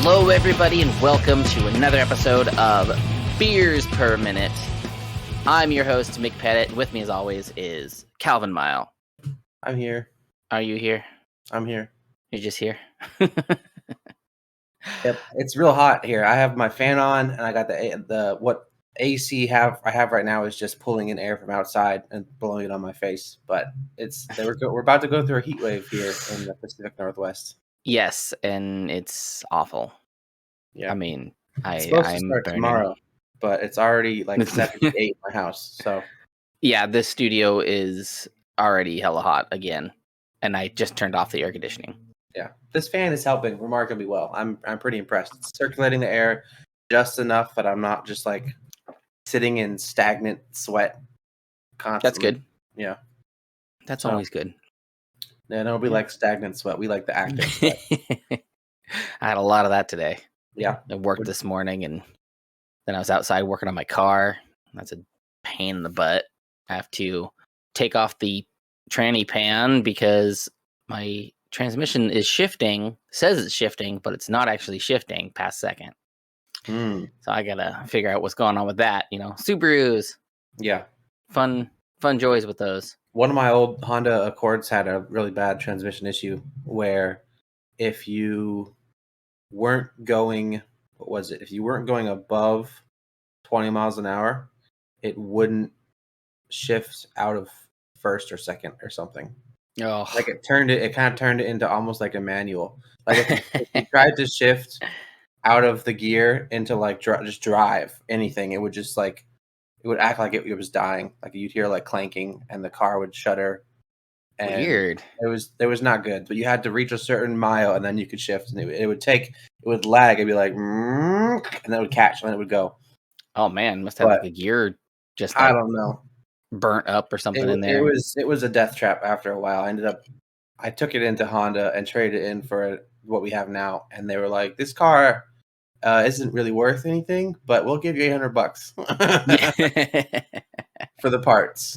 Hello, everybody, and welcome to another episode of Beers Per Minute. I'm your host, Mick Pettit. With me, as always, is Calvin Mayo. I'm here. Are you here? I'm here. You're just here? Yep. It's real hot here. I have my fan on, and I got the what AC I have right now is just pulling in air from outside and blowing it on my face. But we're about to go through a heat wave here in the Pacific Northwest. Yes, and it's awful. Yeah. I mean, It's supposed to I'm start burning. tomorrow, but it's already like 78 in my house. So yeah, this studio is already hella hot again, and I just turned off the air conditioning. yeah, this fan is helping remarkably well. I'm pretty impressed. It's circulating the air just enough that I'm not just like sitting in stagnant sweat constantly. That's good. Yeah. That's always good. Yeah, nobody likes stagnant sweat. We like the active sweat. I had a lot of that today. Yeah. I worked this morning, and then I was outside working on my car. That's a pain in the butt. I have to take off the tranny pan because my transmission is shifting, says it's shifting, but it's not actually shifting past second. So I gotta figure out what's going on with that. You know, Subarus. Yeah. Fun joys with those. One of my old Honda Accords had a really bad transmission issue where if you weren't going, if you weren't going above 20 miles an hour, it wouldn't shift out of first or second or something. Oh, Like it kind of turned it into almost like a manual. Like if you tried to shift out of the gear into like just drive anything, it would just like, it would act like it was dying. Like you'd hear like clanking and the car would shudder. And weird. It was not good, but you had to reach a certain mile and then you could shift, and it would lag. It'd be like, and then it would catch and then it would go. Oh man, must have like a gear just like I don't know, burnt up or something in there. It was a death trap after a while. I took it into Honda and traded it in for what we have now, and they were like, this car isn't really worth anything, but we'll give you $800 for the parts.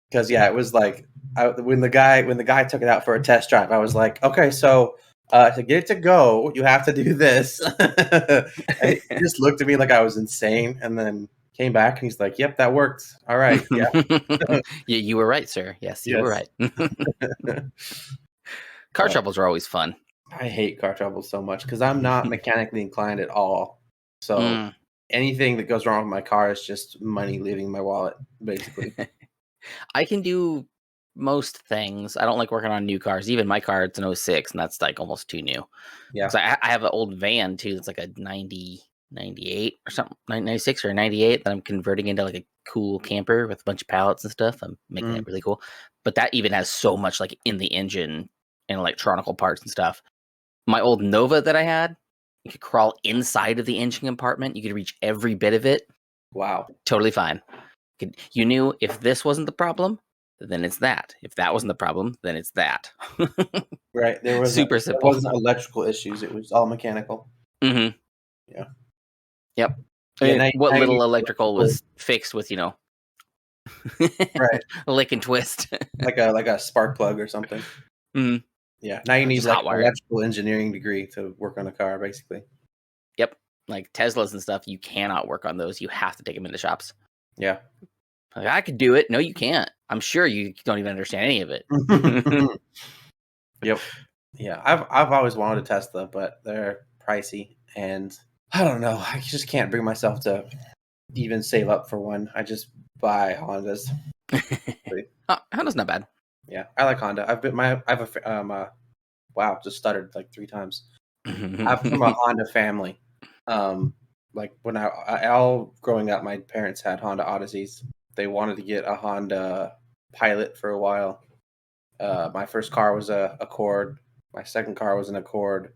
Because yeah, it was like when the guy took it out for a test drive, I was like, okay, so to get it to go, you have to do this. And he just looked at me like I was insane, and then came back and he's like, yep, that worked. All right, yeah. Yeah, you were right, sir. Yes, you were right. Car troubles are always fun. I hate car troubles so much because I'm not mechanically inclined at all. So anything that goes wrong with my car is just money leaving my wallet, basically. I can do most things. I don't like working on new cars. Even my car, it's an 06, and that's like almost too new. Yeah. So I have an old van too. That's like a 98 or something, 96 or 98 that I'm converting into like a cool camper with a bunch of pallets and stuff. I'm making it really cool. But that even has so much like in the engine and electronical parts and stuff. My old Nova that I had, you could crawl inside of the engine compartment. You could reach every bit of it. Wow. Totally fine. You knew if this wasn't the problem, then it's that. If that wasn't the problem, then it's that. Right. There was super simple. There wasn't electrical issues. It was all mechanical. Mm-hmm. Yeah. Yep. Yeah, what little electrical was fixed with, right, lick and twist, like a spark plug or something. Mm-hmm. Yeah. Now you need like an electrical engineering degree to work on a car, basically. Yep. Like Teslas and stuff, you cannot work on those. You have to take them into shops. Yeah. Like, I could do it. No, you can't. I'm sure you don't even understand any of it. Yep. Yeah. I've always wanted a Tesla, but they're pricey, and I don't know. I just can't bring myself to even save up for one. I just buy Hondas. Honda's not bad. Yeah, I like Honda. Wow, just stuttered like 3 times. I'm from a Honda family. Like when all growing up, my parents had Honda Odysseys. They wanted to get a Honda Pilot for a while. My first car was a Accord. My second car was an Accord.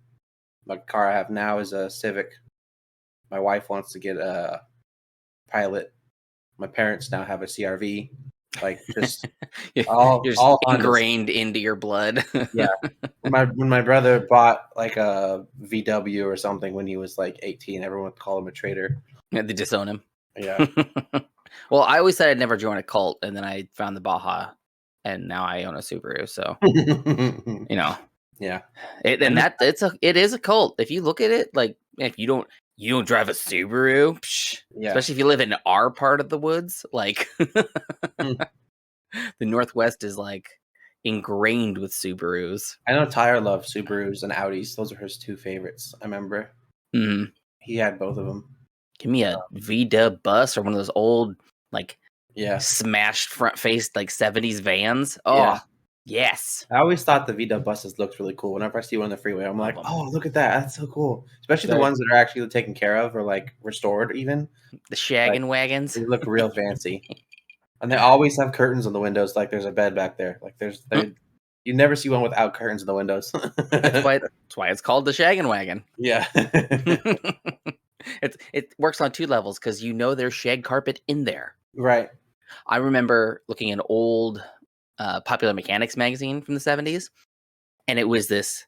My car I have now is a Civic. My wife wants to get a Pilot. My parents now have a CRV. Like just all ingrained into your blood. Yeah. When my brother bought like a VW or something when he was like 18, everyone would call him a traitor. Yeah, they disown him. Yeah. Well, I always said I'd never join a cult, and then I found the Baja, and now I own a Subaru. So Yeah. It is a cult. If you look at it, like if you don't drive a Subaru, Yeah. especially if you live in our part of the woods, like Hmm. the Northwest is like ingrained with Subarus. I know Tyler loved Subarus and Audis. Those are his two favorites. I remember Mhm. he had both of them. Give me a V-Dub bus or one of those old like Yeah. smashed front faced like 70s vans. Yeah. Oh, yes. I always thought the VW buses looked really cool. Whenever I see one on the freeway, I'm like, Love 'em. oh, look at that. That's so cool. Especially the They're ones that are actually taken care of or like restored even. the Like shaggin' wagons. they look real fancy. And they always have curtains on the windows, like there's a bed back there. Like you never see one without curtains in the windows. That's why it's called the shaggin' wagon. Yeah. It works on two levels because there's shag carpet in there. Right. I remember looking at an old Popular Mechanics magazine from the 70s, and it was this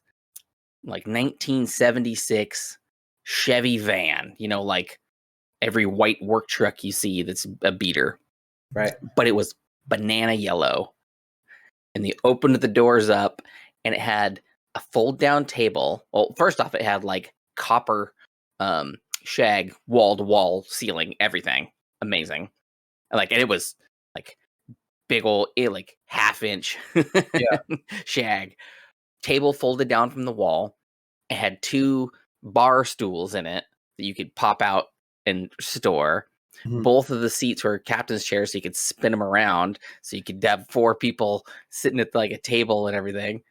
like 1976 Chevy van, like every white work truck you see that's a beater. Right. But it was banana yellow. And they opened the doors up, and it had a fold down table. Well, first off, it had like copper shag wall to wall ceiling, everything amazing. And it was like big old like half-inch Yeah. shag table folded down from the wall. It had two bar stools in it that you could pop out and store. Mhm. Both of the seats were captain's chairs, so you could spin them around, so you could have four people sitting at like a table and everything.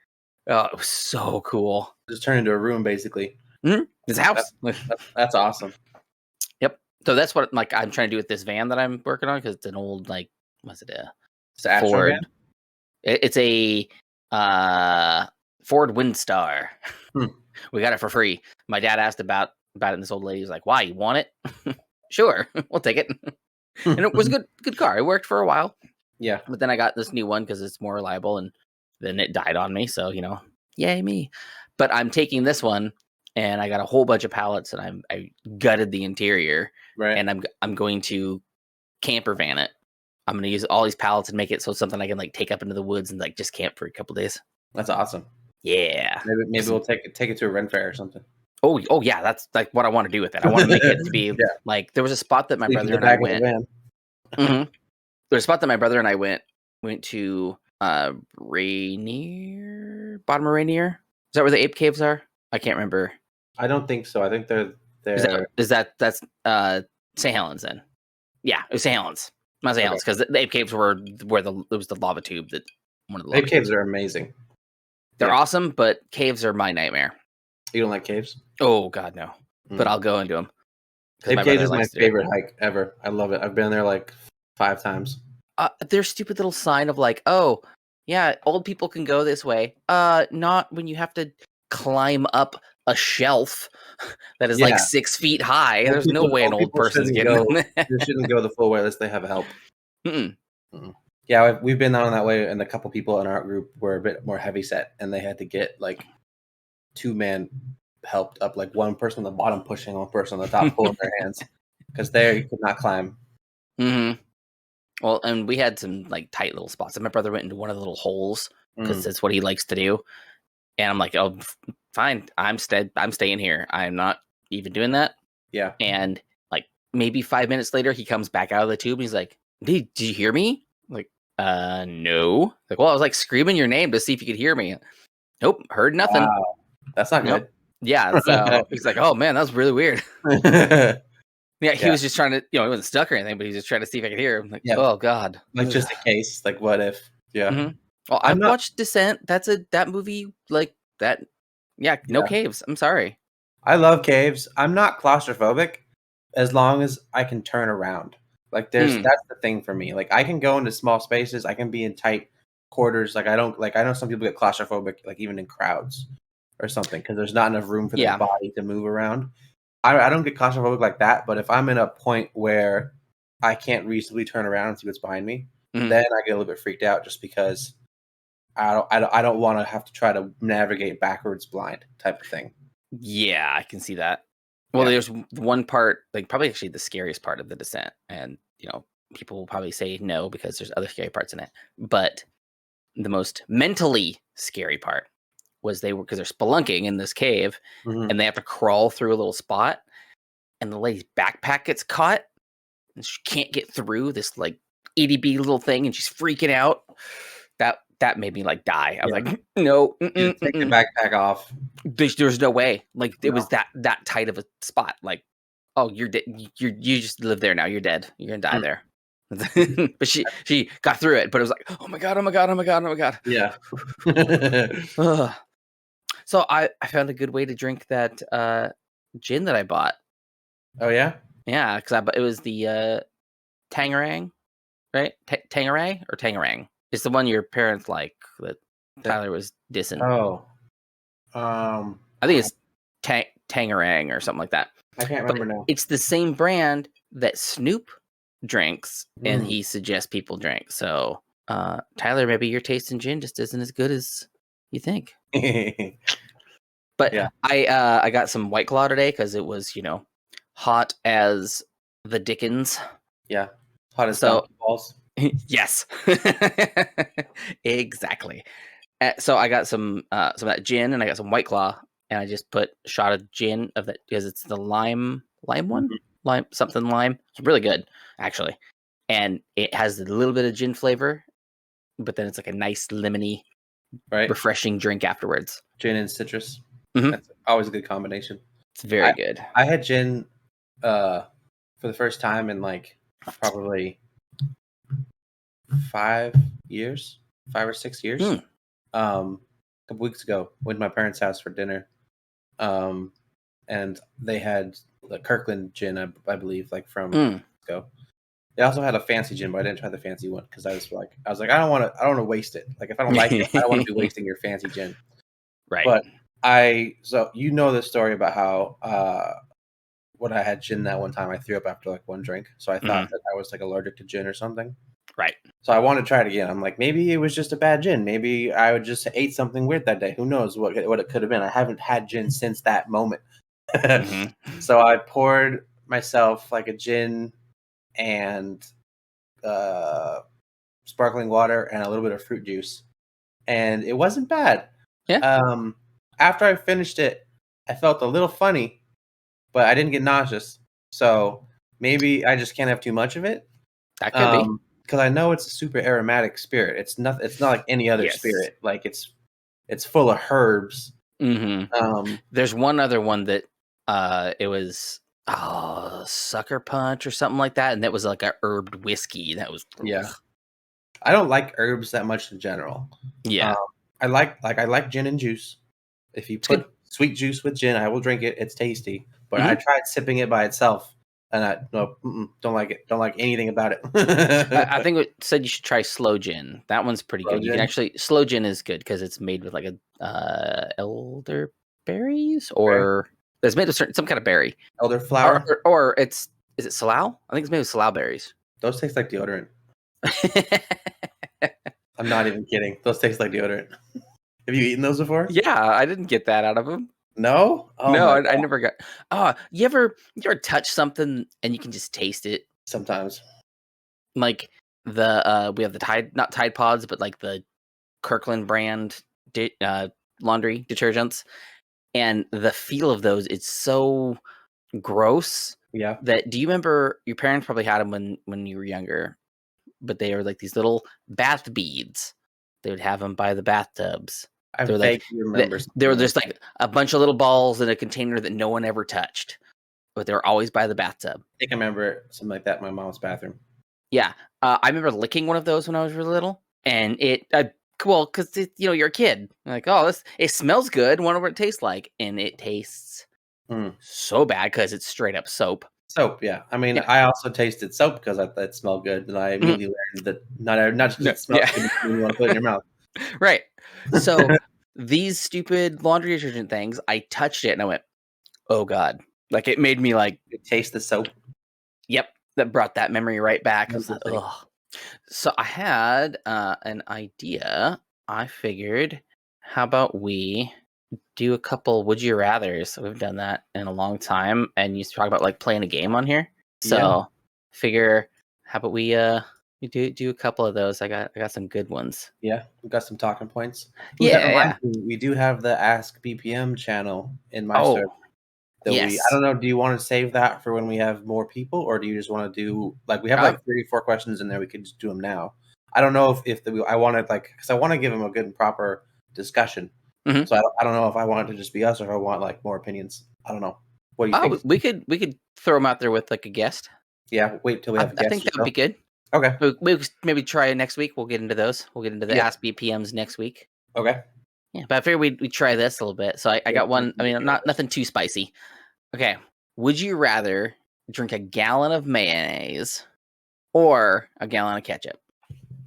Oh, it was so cool. Just turn into a room basically. This house. That's awesome. Yep. So that's what I'm trying to do with this van that I'm working on, because it's an old what's it? It's an Ford. van? It's a Ford Windstar. We got it for free. My dad asked about it, and this old lady was like, "Why? You want it?" Sure, we'll take it. And it was a good car. It worked for a while. Yeah. But then I got this new one because it's more reliable, and then it died on me. So yay me. But I'm taking this one, and I got a whole bunch of pallets, and I gutted the interior, Right. and I'm going to camper van it. I'm going to use all these pallets and make it so it's something I can take up into the woods and just camp for a couple days. That's awesome. Yeah. Maybe we'll take it to a Ren Fair or something. Oh yeah, that's what I want to do with it. I want to make it to be there was a spot that my brother and I went. Mm-hmm. There's a spot that my brother and I went to Rainier, bottom of Rainier. Is that where the ape caves are? I can't remember. I don't think so. I think they're that's St. Helens then. Yeah, it was St. Helens. Not St. Helens, because the ape caves were where it was the lava tube that one of the ape caves are amazing. They're awesome, but caves are my nightmare. You don't like caves? Oh God, no. But I'll go into them. Ape caves is my favorite hike ever. I love it. I've been there like 5 times. Their stupid little sign of oh yeah, old people can go this way. Not when you have to climb up a shelf that is 6 feet high. There's no way an old person's getting They shouldn't go the full way unless they have help. Yeah, we've been on that way, and a couple people in our group were a bit more heavy set, and they had to get 2-man helped up, one person on the bottom pushing, one person on the top pulling their hands, because you could not climb. Mm-hmm. Well, and we had some tight little spots. And my brother went into one of the little holes because that's what he likes to do. And I'm like, oh, fine. I'm staying here. I'm not even doing that. Yeah. And maybe 5 minutes later, he comes back out of the tube and he's like, did you hear me? I'm like, no. Well, I was screaming your name to see if you could hear me. Nope, heard nothing. Wow. That's not good. Yeah. So he's like, oh man, that was really weird. Yeah, he was just trying to, he wasn't stuck or anything, but he was just trying to see if I could hear him. Like, oh God. Just in case, what if? Yeah. Mm-hmm. Well, I've watched Descent. That's that movie, that. Yeah, no caves. I'm sorry. I love caves. I'm not claustrophobic as long as I can turn around. That's the thing for me. I can go into small spaces. I can be in tight quarters. I know some people get claustrophobic, even in crowds or something, because there's not enough room for their body to move around. I don't get claustrophobic like that, but if I'm in a point where I can't reasonably turn around and see what's behind me, then I get a little bit freaked out, just because I don't want to have to try to navigate backwards blind type of thing. Yeah, I can see that. Well, there's one part, probably actually the scariest part of the Descent, and people will probably say no because there's other scary parts in it. But the most mentally scary part was because they're spelunking in this cave, Mhm. and they have to crawl through a little spot, and the lady's backpack gets caught, and she can't get through this like itty bitty little thing, and she's freaking out. That made me like die. I was like, no, Take the backpack off. there's no way. Like it No. was that tight of a spot. Like, oh, you're dead. You just live there now. You're dead. You're gonna die there. But she got through it. But it was like, oh my god, oh my god, oh my god, oh my god. Yeah. Ugh. So I found a good way to drink that gin that I bought. Oh yeah. Yeah, because it was the Tangerang, right? Tangeray or Tangerang? It's the one your parents like that Tyler was dissing. Oh. I think it's Tangerang or something like that. I can't remember now. It's the same brand that Snoop drinks, and he suggests people drink. So, Tyler, maybe your taste in gin just isn't as good as you think. But yeah. I got some White Claw today because it was, hot as the Dickens. Yeah, hot as donkey balls. Yes, exactly. So I got some of that gin, and I got some White Claw, and I just put a shot of gin of that because it's the lime one, lime. It's really good actually, and it has a little bit of gin flavor, but then it's like a nice lemony, refreshing drink afterwards. Gin and citrus. That's always a good combination. It's very good. I had gin for the first time in like probably 5 or 6 years. A couple weeks ago, went to my parents' house for dinner, and they had the Kirkland gin, I believe, like from Mexico. They also had a fancy gin, but I didn't try the fancy one because I was like, I don't want to waste it. Like if I don't like it, I don't want to be wasting your fancy gin. Right. But so you know the story about how when I had gin that one time, I threw up after like one drink. So I thought that I was like allergic to gin or something. Right. So I wanted to try it again. I'm like, maybe it was just a bad gin. Maybe I would just ate something weird that day. Who knows what it could have been? I haven't had gin since that moment. So I poured myself like a gin and sparkling water and a little bit of fruit juice, and it wasn't bad. Yeah. After I finished it, I felt a little funny, but I didn't get nauseous. So maybe I just can't have too much of it. That could be. Because I know it's a super aromatic spirit. It's not like any other spirit. Like it's full of herbs. There's one other one that it was Sucker Punch or something like that, and that was like a herbed whiskey. That was I don't like herbs that much in general. Yeah. I like gin and juice. If you put sweet juice with gin, I will drink it. It's tasty. But I tried sipping it by itself, and I don't like it. Don't like anything about it. I think it said you should try slow gin. That one's pretty good. You can actually slow gin is good because it's made with like a elderberries or it's made of some kind of berry, elderflower, or is it salal? I think it's made with salal berries. Those taste like deodorant. I'm not even kidding. Those taste like deodorant. Have you eaten those before? Yeah, I didn't get that out of them. No? Oh, no, I never got. Oh, you ever touch something and you can just taste it? Sometimes. Like we have the not Tide Pods, but like the Kirkland brand laundry detergents, and the feel of those, it's so gross. Yeah. Do you remember your parents probably had them when you were younger? But they were like these little bath beads. They would have them by the bathtubs. I vaguely remember. They were just like a bunch of little balls in a container that no one ever touched, but they were always by the bathtub. I think I remember something like that in my mom's bathroom. Yeah, I remember licking one of those when I was really little, and because you're a kid, like, oh, it smells good. Wonder what it tastes like, and it tastes so bad because it's straight up soap. Soap, yeah. I mean, I also tasted soap because I thought it smelled good, and I immediately learned that not just it smells good when you want to put it in your mouth. Right. So these stupid laundry detergent things, I touched it and I went, oh God. Like it made me like taste the soap. Yep. That brought that memory right back. I was like, ugh. So I had an idea. I figured, how about we do a couple would you rathers? We've done that in a long time, and you talk about like playing a game on here. So figure, how about we You do a couple of those. I got some good ones. Yeah, we got some talking points. Ooh, that Yeah. reminds me, we do have the Ask BPM channel in my server Oh, that I yes. don't know, do you want to save that for when we have more people, or do you just want to do, like, we have like 34 questions in there, we could just do them now. I don't know I want to, like, because I want to give them a good and proper discussion. Mm-hmm. So I don't know if I want it to just be us or if I want like more opinions. I don't know. What do you think? We could throw them out there with like a guest. Yeah, wait till we have a guest. I think that would be good. Okay. We maybe try it next week. We'll get into those. We'll get into the Ask BPMs next week. Okay. Yeah, but I figured we'd try this a little bit. So I got one. I mean, nothing too spicy. Okay. Would you rather drink a gallon of mayonnaise or a gallon of ketchup?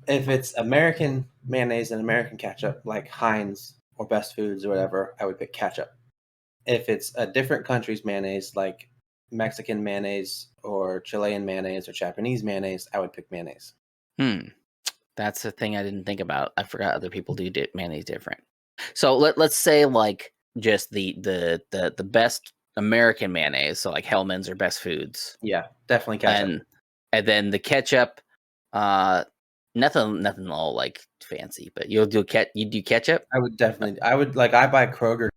If it's American mayonnaise and American ketchup, like Heinz or Best Foods or whatever, I would pick ketchup. If it's a different country's mayonnaise, like Mexican mayonnaise or Chilean mayonnaise or Japanese mayonnaise, I would pick mayonnaise. That's the thing I didn't think about. I forgot other people do mayonnaise different. So let's say like just the best American mayonnaise, so like Hellman's or Best Foods. Yeah, definitely ketchup. And then the ketchup, nothing all like fancy, but you do ketchup? I would I buy Kroger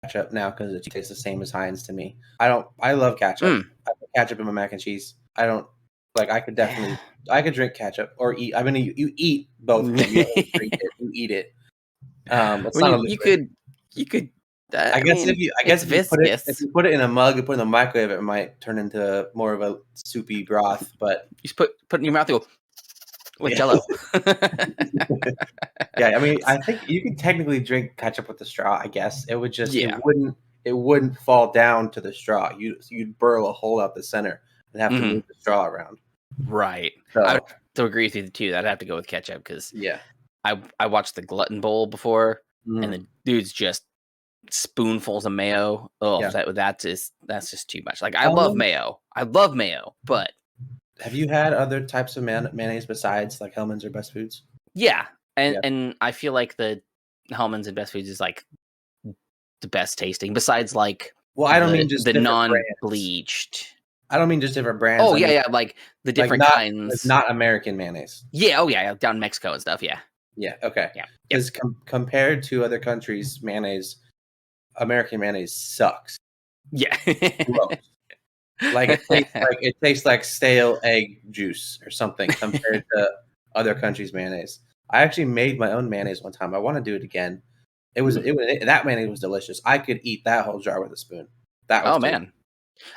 ketchup now because it tastes the same as Heinz to me. I love ketchup. I put ketchup in my mac and cheese. I don't like. I could drink ketchup or eat. I mean, you eat both of them. You don't drink it. You eat it. It's not a liquid. You could. I guess if you put it in a mug and put it in the microwave, it might turn into more of a soupy broth. But you just put it in your mouth, you go like Jello. Yeah, I mean, I think you could technically drink ketchup with a straw. I guess it would just it wouldn't fall down to the straw. You'd burrow a hole out the center and have to move the straw around. Right. So, I would have to agree with you too. I'd have to go with ketchup because yeah, I watched the Glutton Bowl before, and the dude's just spoonfuls of mayo. Oh, yeah. that's just too much. Like I love mayo, but have you had other types of mayonnaise besides like Hellman's or Best Foods? Yeah, and I feel like the Hellman's and Best Foods is like the best tasting. Besides, like, well, I don't mean just the non-bleached. I don't mean just different brands. Oh yeah, like the different kinds. Not American mayonnaise. Yeah. Oh yeah, down in Mexico and stuff. Yeah. Yeah. Okay. Yeah. Because compared to other countries' mayonnaise, American mayonnaise sucks. Yeah. Like it tastes like stale egg juice or something compared to other countries' mayonnaise. I actually made my own mayonnaise one time. I want to do it again. That mayonnaise was delicious. I could eat that whole jar with a spoon. That was delicious. Man.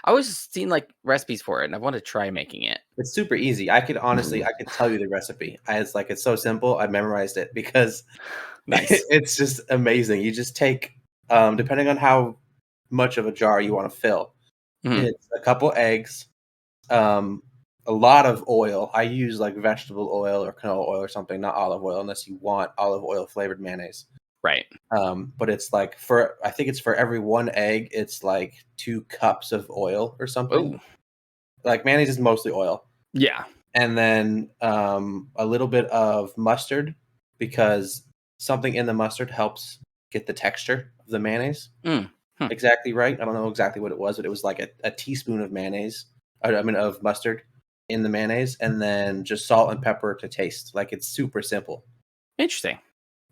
I was seeing like recipes for it, and I want to try making it. It's super easy. I could tell you the recipe. It's so simple. I memorized it because it's just amazing. You just take, depending on how much of a jar you want to fill, it's a couple eggs, a lot of oil. I use like vegetable oil or canola oil or something, not olive oil, unless you want olive oil flavored mayonnaise. Right. But it's like I think it's for every one egg, it's like 2 cups of oil or something. Ooh. Like mayonnaise is mostly oil. Yeah. And then a little bit of mustard because something in the mustard helps get the texture of the mayonnaise exactly right. I don't know exactly what it was, but it was like a teaspoon of mayonnaise. Of mustard in the mayonnaise, and then just salt and pepper to taste. Like it's super simple. Interesting.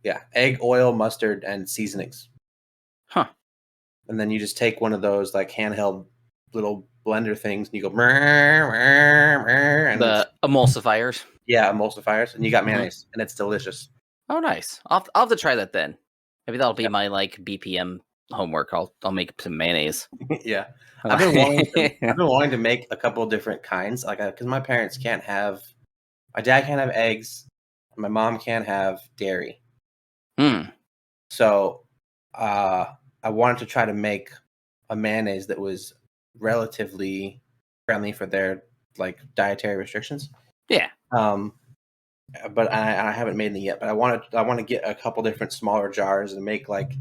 Yeah, egg, oil, mustard, and seasonings. Huh. And then you just take one of those like handheld little blender things, and you go and the emulsifiers. Yeah, emulsifiers, and you got mayonnaise, and it's delicious. Oh, nice. I'll have to try that then. Maybe that'll be my like BPM homework. I'll make some mayonnaise. Yeah, I've been wanting to make a couple of different kinds, like because my dad can't have eggs, and my mom can't have dairy. So, I wanted to try to make a mayonnaise that was relatively friendly for their like dietary restrictions. Yeah. But I haven't made any yet. But I want to get a couple different smaller jars and make like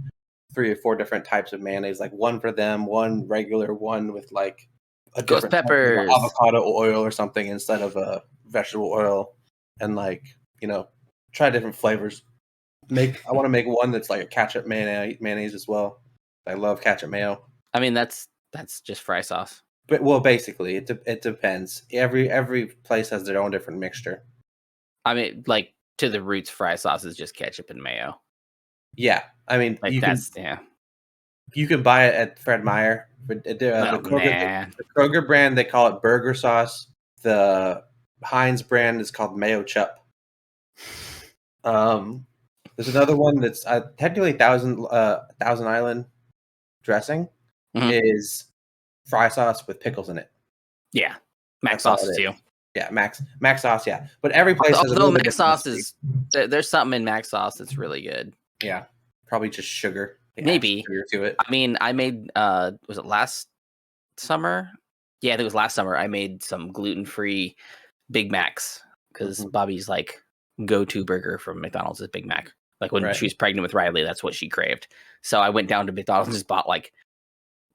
3 or 4 different types of mayonnaise, like one for them, one regular, one with like a ghost peppers, avocado oil or something instead of a vegetable oil, and like try different flavors. I want to make one that's like a ketchup mayonnaise as well. I love ketchup mayo. I mean, that's just fry sauce. But well, basically, it depends. Every place has their own different mixture. I mean, like to the roots, fry sauce is just ketchup and mayo. Yeah, I mean, Like you can buy it at Fred Meyer. But the Kroger brand, they call it burger sauce. The Heinz brand is called Mayo Chup. There's another one that's technically Thousand Island dressing is fry sauce with pickles in it. Yeah, Mac sauce too. Yeah, Mac sauce. Yeah, but every place has a little Mac sauce is there's something in Mac sauce that's really good. Yeah, probably just sugar. Maybe sugar to it. I mean, I made was it last summer? Yeah, I think it was last summer. I made some gluten-free Big Macs because Bobby's like go-to burger from McDonald's is Big Mac. Like when she was pregnant with Riley, that's what she craved. So I went down to McDonald's and just bought like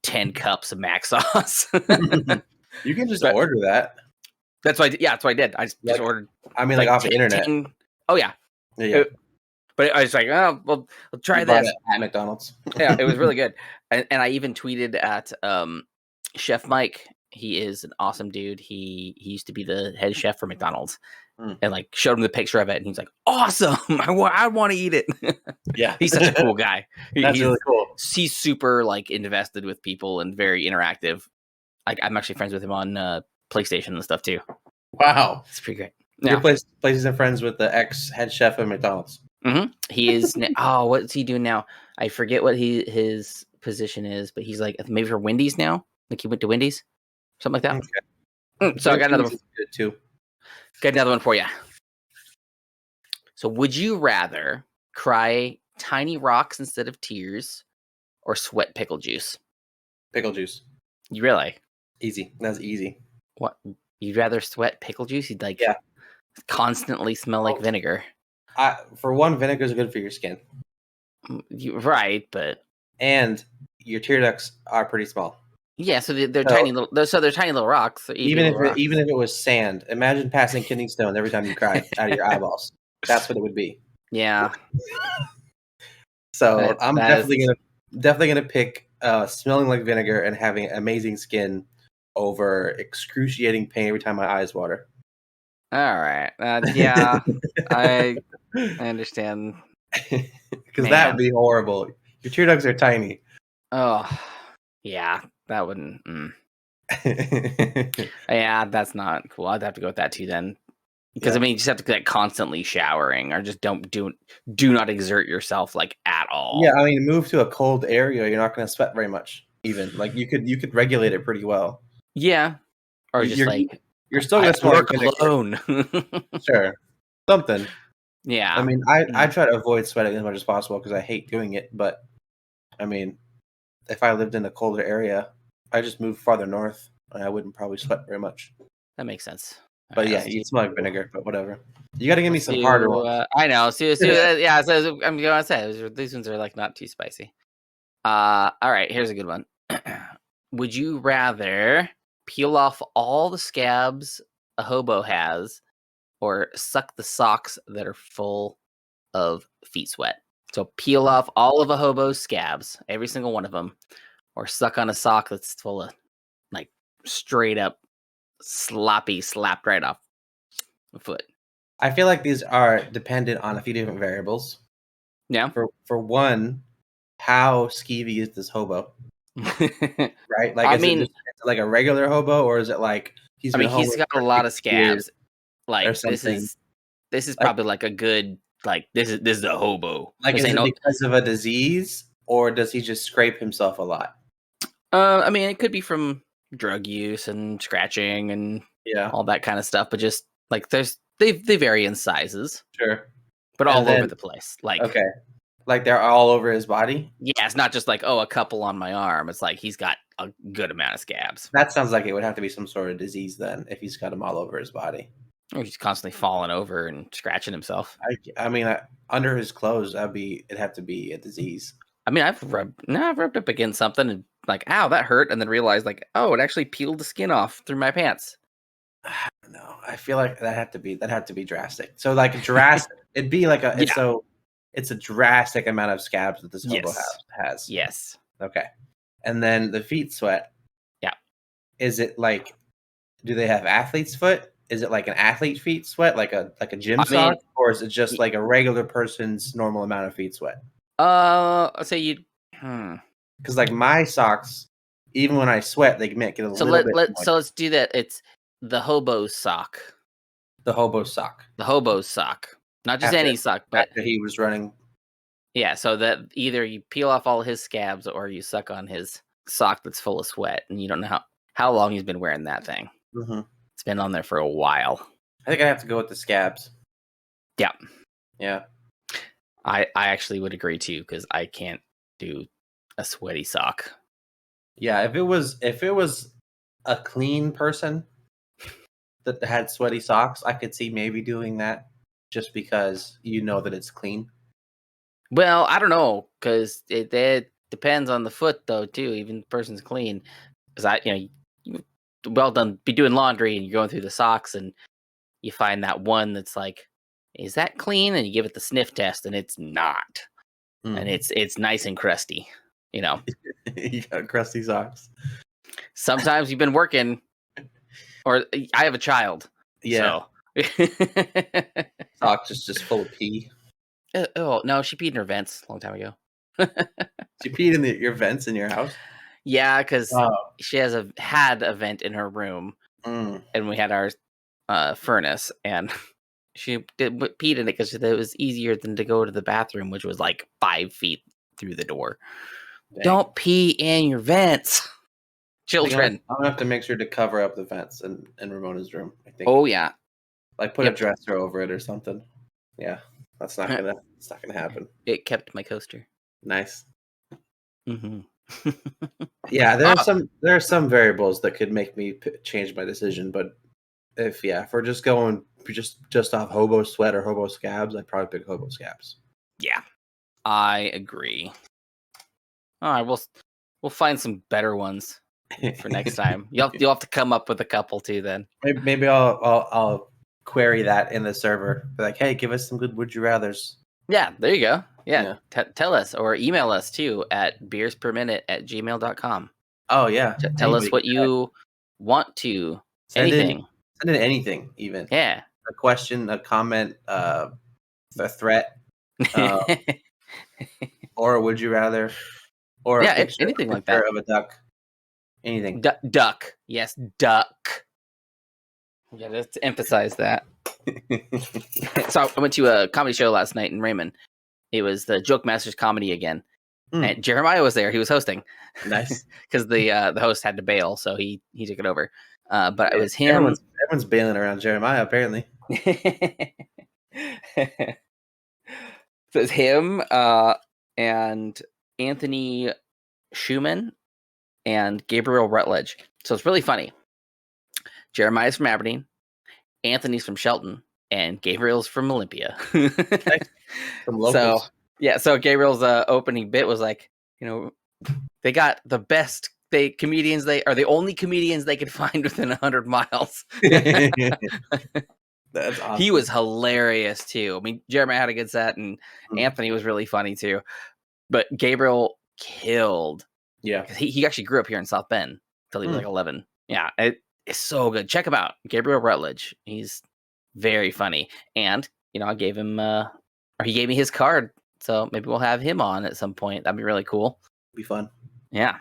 10 cups of Mac sauce. You can just order that. That's what that's what I did. I just ordered. I mean, like off the internet. Oh yeah. But I was like, oh, well, I'll try this at McDonald's. Yeah, it was really good. And I even tweeted at Chef Mike. He is an awesome dude. He used to be the head chef for McDonald's, and like showed him the picture of it, and he's like, "Awesome! I want to eat it." Yeah, he's such a cool guy. That's really cool. He's super like invested with people and very interactive. Like I'm actually friends with him on PlayStation and stuff too. Wow, it's pretty great. Your places and friends with the ex head chef of McDonald's. He is. What's he doing now? I forget what his position is, but he's like maybe for Wendy's now. Like he went to Wendy's, something like that. Okay. So I got another one. Good too. Got another one for you. So would you rather cry tiny rocks instead of tears, or sweat pickle juice? Pickle juice. You really? Easy. That's easy. What? You'd rather sweat pickle juice? You'd like constantly smell like vinegar. For one, vinegar is good for your skin. Right, and your tear ducts are pretty small. Yeah, so they're tiny little. So they're tiny little rocks. Even if it was sand, imagine passing kidney stone every time you cry out of your eyeballs. That's what it would be. Yeah. So I'm definitely gonna pick smelling like vinegar and having amazing skin over excruciating pain every time my eyes water. All right. Yeah, I understand. Because that would be horrible. Your tear ducts are tiny. Oh, yeah, that wouldn't. Yeah, that's not cool. I'd have to go with that too then. Because I mean, you just have to get constantly showering, or just do not exert yourself like at all. Yeah, I mean, move to a cold area. You're not going to sweat very much. Even like you could regulate it pretty well. Yeah, or just you're still going to smell alone. Sure, something. Yeah, I mean, I try to avoid sweating as much as possible because I hate doing it. But I mean, if I lived in a colder area, I just moved farther north, and I wouldn't probably sweat very much. That makes sense. But yeah, you smell like vinegar, but whatever. You got to give me some harder ones. I know. So I'm gonna say these ones are like not too spicy. All right, here's a good one. Would you rather peel off all the scabs a hobo has, or suck the socks that are full of feet sweat? So peel off all of a hobo's scabs, every single one of them, or suck on a sock that's full of like straight up sloppy slapped right off the foot. I feel like these are dependent on a few different variables. Yeah. For one, how skeevy is this hobo? Right? Like, is it like a regular hobo, or is it like he's got a lot of scabs. Like this is probably like a good this is a hobo. Like, is it because of a disease, or does he just scrape himself a lot? I mean, it could be from drug use and scratching and all that kind of stuff, but just like they vary in sizes. Sure. But all over the place. Like they're all over his body? Yeah, it's not just like, a couple on my arm. It's like he's got a good amount of scabs. That sounds like it would have to be some sort of disease then, if he's got them all over his body. Or he's constantly falling over and scratching himself. I mean, under his clothes, it'd have to be a disease. I mean, I've rubbed up against something and like, ow, that hurt, and then realized like, oh, it actually peeled the skin off through my pants. I don't know. I feel like that had to be drastic. So like drastic, it'd be like it's a drastic amount of scabs that this hobo has. Yes. Okay. And then the feet sweat. Yeah. is it like, do they have athlete's foot? Is it like an athlete feet sweat, like a gym sock, or is it just like a regular person's normal amount of feet sweat? I'll say you. Because like my socks, even when I sweat, they make it a little bit. So let's do that. It's the hobo sock. The hobo sock. The hobo sock, not just any sock, but after he was running. Yeah, so that either you peel off all his scabs or you suck on his sock that's full of sweat, and you don't know how long he's been wearing that thing. Mm-hmm. It's been on there for a while. I think I have to go with the scabs. Yeah. Yeah. I actually would agree too, because I can't do a sweaty sock. Yeah, if it was a clean person that had sweaty socks, I could see maybe doing that, just because you know that it's clean. Well, I don't know, because it depends on the foot though too. Even the person's clean, because you well done be doing laundry and you're going through the socks and you find that one that's like, is that clean? And you give it the sniff test, and it's not, and it's nice and crusty. You got crusty socks. Sometimes you've been working, or I have a child. Yeah. So. Socks is just full of pee. Oh no, she peed in her vents a long time ago. She peed in your vents in your house? Yeah, because she had a vent in her room, and we had our furnace, and she peed in it because it was easier than to go to the bathroom, which was like 5 feet through the door. Dang. Don't pee in your vents, children. I'm gonna have to make sure to cover up the vents in Ramona's room, I think. Oh yeah, like put a dresser over it or something. Yeah, that's not gonna happen. It kept my coaster. Nice. Mm-hmm. Yeah, there are some variables that could make me change my decision, but if we're just going just off hobo sweat or hobo scabs, I'd probably pick hobo scabs. Yeah, I agree. All right, we'll find some better ones for next time. You'll have to come up with a couple too. Then maybe I'll query that in the server. Be like, hey, give us some good would you rather's. Yeah, there you go. Yeah. Tell us or email us too at beersperminute@gmail.com. Oh yeah. Tell us what you want to. Send in anything, even. Yeah. A question, a comment, a threat, or would you rather, or a picture, anything like that of a duck. Anything. Duck. Yes, duck. Yeah, let's emphasize that. So I went to a comedy show last night in Raymond. It was the Joke Masters comedy again. And Jeremiah was there. He was hosting. Nice. Because the host had to bail, so he took it over. But it was him. Everyone's bailing around Jeremiah, apparently. So it's him and Anthony Schumann and Gabriel Rutledge. So it's really funny. Jeremiah's from Aberdeen, Anthony's from Shelton, and Gabriel's from Olympia. From locals. So Gabriel's opening bit was like, they got the best comedians. They are the only comedians they could find within 100 miles. That's awesome. He was hilarious too. I mean, Jeremiah had a good set, and Anthony was really funny too. But Gabriel killed. Yeah, he actually grew up here in South Bend until he was like 11. Yeah, it's so good. Check him out, Gabriel Rutledge. He's very funny, and I gave him or he gave me his card, so maybe we'll have him on at some point. That'd be really cool. Be fun. Yeah,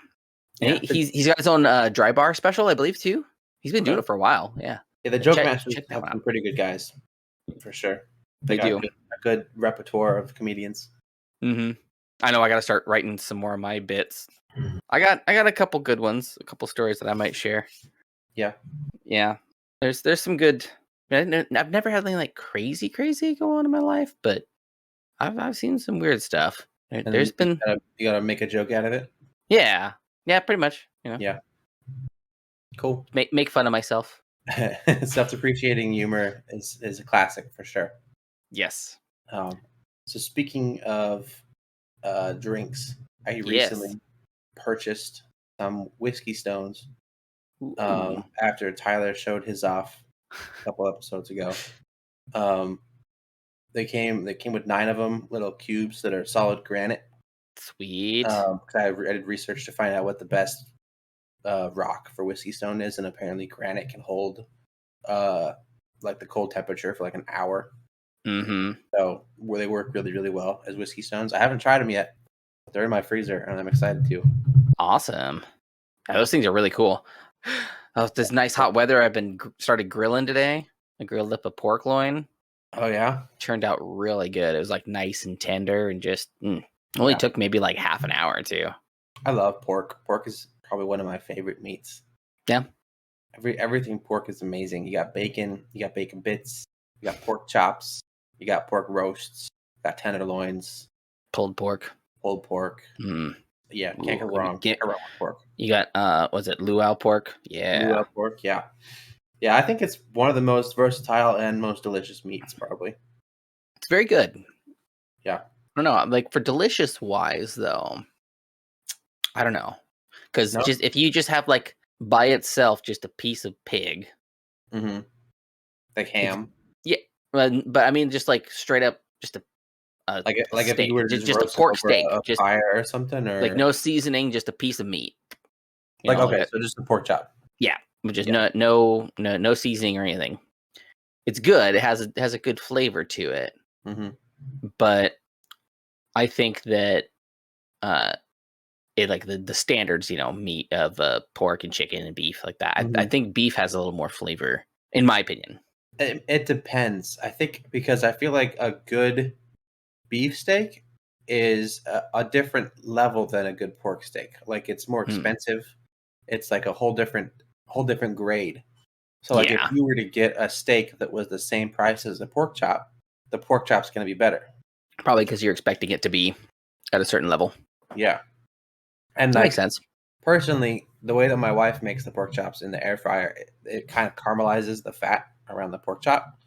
and he's got his own dry bar special, I believe too. He's been doing it for a while. Yeah. Yeah, the Joke Masters have some pretty good guys, for sure. They do a good repertoire of comedians. Mm-hmm. I know I got to start writing some more of my bits. I got a couple good ones, a couple stories that I might share. Yeah. There's some good. I've never had anything like crazy go on in my life, but I've seen some weird stuff. There's been you gotta make a joke out of it. Yeah, pretty much. Yeah. Cool. Make fun of myself. Self-depreciating humor is a classic for sure. Yes. So speaking of drinks, I recently purchased some whiskey stones after Tyler showed his off a couple episodes ago. They came with 9 of them, little cubes that are solid granite. Sweet. I did research to find out what the best rock for whiskey stone is, and apparently granite can hold like the cold temperature for like an hour. Mm-hmm. So where they work really, really well as whiskey stones. I haven't tried them yet, but they're in my freezer, and I'm excited to. Awesome. Yeah, those things are really cool. This nice hot weather, I've been started grilling today. I grilled up a pork loin. Oh yeah, Turned out really good. It was like nice and tender, and just only took maybe like half an hour or two. I love pork. Pork is probably one of my favorite meats. Yeah. Everything pork is amazing. You got bacon bits, you got pork chops, you got pork roasts, you got tenderloins, Pulled pork. Mm. Yeah, can't go wrong. Can't go wrong with pork. You got was it luau pork? Yeah. Luau pork, yeah. Yeah, I think it's one of the most versatile and most delicious meats, probably. It's very good. Yeah. I don't know. Like for delicious wise though, I don't know. Because just if you just have like by itself just a piece of pig. Mm-hmm. Like ham. Yeah. But I mean just like straight up just a like steak. if you were just a pork steak. Just fire or something, or like no seasoning, just a piece of meat. Like okay, so just a pork chop. Yeah. Just no seasoning or anything. It's good. It has a good flavor to it. Mm-hmm. But I think that it like the standards, meat of pork and chicken and beef like that. Mm-hmm. I think beef has a little more flavor, in my opinion. It depends. I think because I feel like a good beef steak is a different level than a good pork steak. Like it's more expensive. It's like a whole different grade. So like if you were to get a steak that was the same price as a pork chop, the pork chop's going to be better. Probably because you're expecting it to be at a certain level. Yeah. And that makes sense. Personally, the way that my wife makes the pork chops in the air fryer, it kind of caramelizes the fat around the pork chop.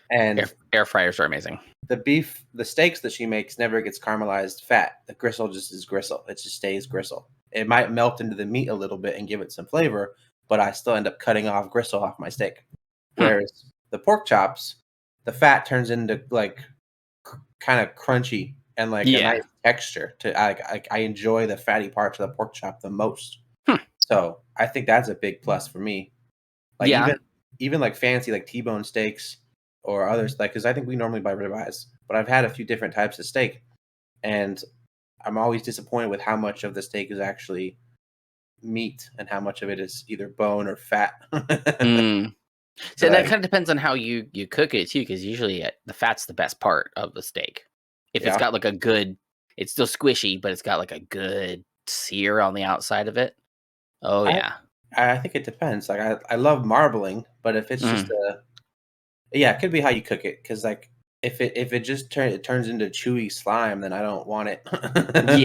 And air fryers are amazing. The steaks that she makes never gets caramelized fat. The gristle just is gristle. It just stays gristle. It might melt into the meat a little bit and give it some flavor, but I still end up cutting off gristle off my steak. Whereas the pork chops, the fat turns into like kind of crunchy and like a nice texture. I enjoy the fatty parts of the pork chop the most. So I think that's a big plus for me. Like even like fancy like T-bone steaks or others, like because I think we normally buy ribeyes, but I've had a few different types of steak, and I'm always disappointed with how much of the steak is actually meat and how much of it is either bone or fat. So that kind of depends on how you cook it too, because usually the fat's the best part of the steak. If it's got like a good, it's still squishy, but it's got like a good sear on the outside of it. Oh yeah. I think it depends. Like I love marbling, but if it's just it could be how you cook it. Because like if it just turns into chewy slime, then I don't want it.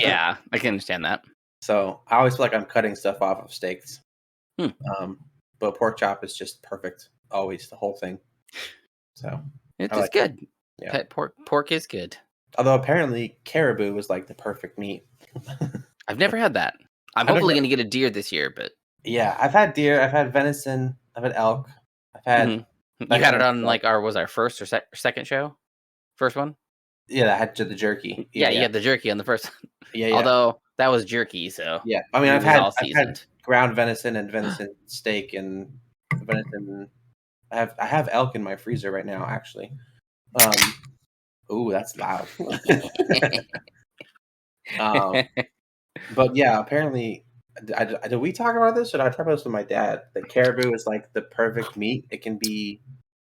Yeah, I can understand that. So I always feel like I'm cutting stuff off of steaks. But pork chop is just perfect. Always the whole thing. So it's good. Yeah, pork is good. Although apparently caribou is like the perfect meat. I've never had that. I'm hopefully going to get a deer this year, but yeah, I've had deer, I've had venison, I've had elk, I've had. You had it on like our first or second show, first one. Yeah, I had the jerky. Yeah, you had the jerky on the first. Yeah. Although that was jerky, so yeah. I mean, I've had ground venison and venison steak and venison. I have elk in my freezer right now, actually. Ooh, that's loud. But yeah, apparently, did we talk about this, or did I talk about this with my dad? That caribou is like the perfect meat. It can be,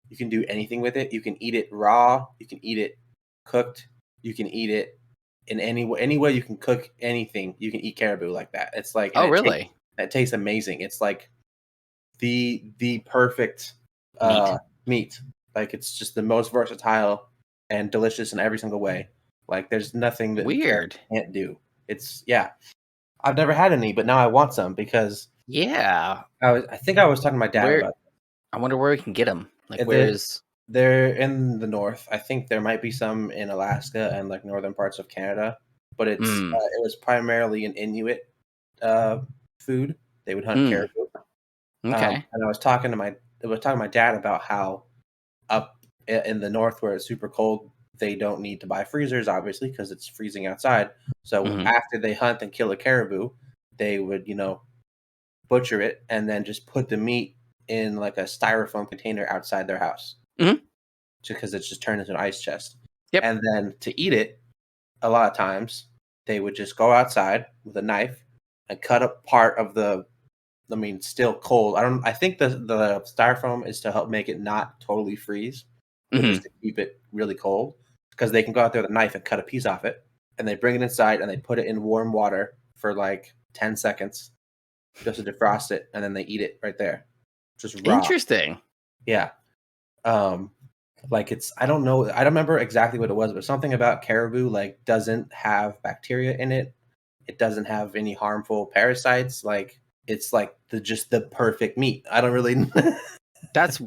you can do anything with it. You can eat it raw. You can eat it cooked. You can eat it in any way you can cook anything. You can eat caribou like that. It's like, really? It tastes amazing. It's like the perfect meat. Like it's just the most versatile and delicious in every single way. Like there's nothing that weird can't do. It's I've never had any, but now I want some because I think I was talking to my dad about it. I wonder where we can get them. Like they're in the north. I think there might be some in Alaska and like northern parts of Canada, but it was primarily an Inuit food. They would hunt caribou. Okay. And I was talking to my dad about how up in the north where it's super cold, they don't need to buy freezers, obviously, because it's freezing outside. So after they hunt and kill a caribou, they would, butcher it, and then just put the meat in like a styrofoam container outside their house. Mhm. Because it's just turned into an ice chest. Yep. And then to eat it, a lot of times they would just go outside with a knife and cut up part of still cold. I think the styrofoam is to help make it not totally freeze, but just to keep it really cold. Because they can go out there with a knife and cut a piece off it, and they bring it inside and they put it in warm water for like 10 seconds just to defrost it, and then they eat it right there. Just raw. Interesting. Yeah. Like I don't know, I don't remember exactly what it was, but something about caribou like doesn't have bacteria in it. It doesn't have any harmful parasites. Like it's like the perfect meat. I don't really. That's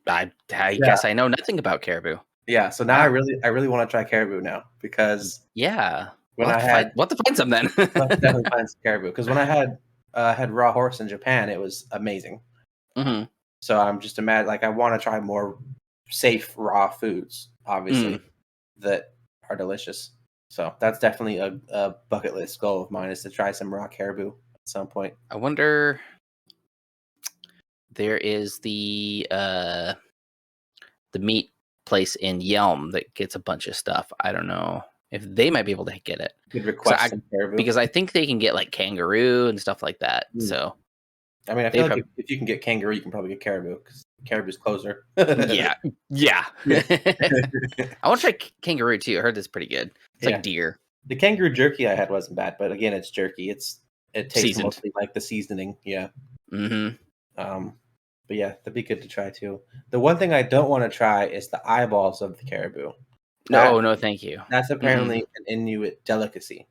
I guess I know nothing about caribou. Yeah, so now I really want to try caribou now because we'll have to find some then. I'll definitely find some caribou because when I had raw horse in Japan, it was amazing. Mm-hmm. So I'm just I want to try more safe raw foods, obviously, that are delicious. So that's definitely a bucket list goal of mine is to try some raw caribou at some point. I wonder. There is the meat place in Yelm that gets a bunch of stuff. I don't know if they might be able to get it. Could request some caribou because I think they can get like kangaroo and stuff like that. So, I mean, I feel like if you can get kangaroo, you can probably get caribou because caribou's closer. yeah. I want to try kangaroo too. I heard that's pretty good. It's like deer. The kangaroo jerky I had wasn't bad, but again, it's jerky. It tastes seasoned. Mostly like the seasoning. Yeah. Mm-hmm. But yeah, that'd be good to try too. The one thing I don't want to try is the eyeballs of the caribou. No, thank you. That's apparently an Inuit delicacy.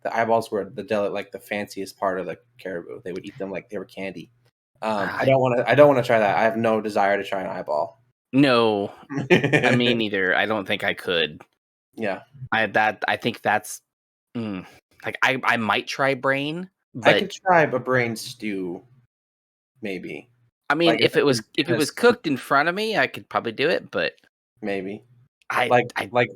The eyeballs were the fanciest part of the caribou. They would eat them like they were candy. I don't want to try that. I have no desire to try an eyeball. No, I mean neither. I don't think I could. Yeah, I think that's like I might try brain. But I could try a brain stew, maybe. I mean, if it was cooked in front of me, I could probably do it. But maybe I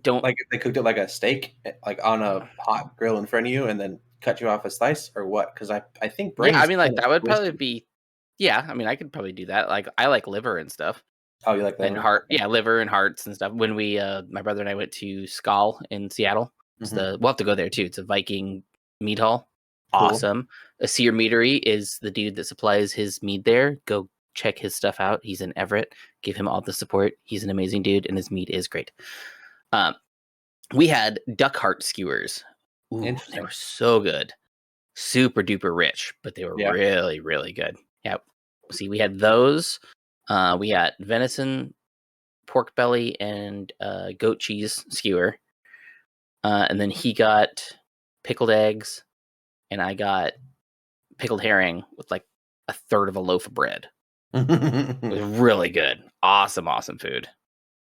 don't like if they cooked it like a steak, like on a hot grill in front of you, and then cut you off a slice or what? Because I think brain. Yeah, I mean, like that would probably be. Yeah, I mean, I could probably do that. Like I like liver and stuff. Oh, you like liver? And heart? Yeah, liver and hearts and stuff. When we, my brother and I went to Skal in Seattle. We'll have to go there too. It's a Viking meat hall. Cool. Awesome. Asir Meadery is the dude that supplies his meat there. Go check his stuff out. He's in Everett. Give him all the support. He's an amazing dude, and his meat is great. We had duck heart skewers. Ooh, they were so good. Super duper rich, but they were really, really good. Yeah. See, we had those. We got venison, pork belly, and goat cheese skewer. And then he got pickled eggs, and I got pickled herring with like a third of a loaf of bread. It was really good. Awesome food.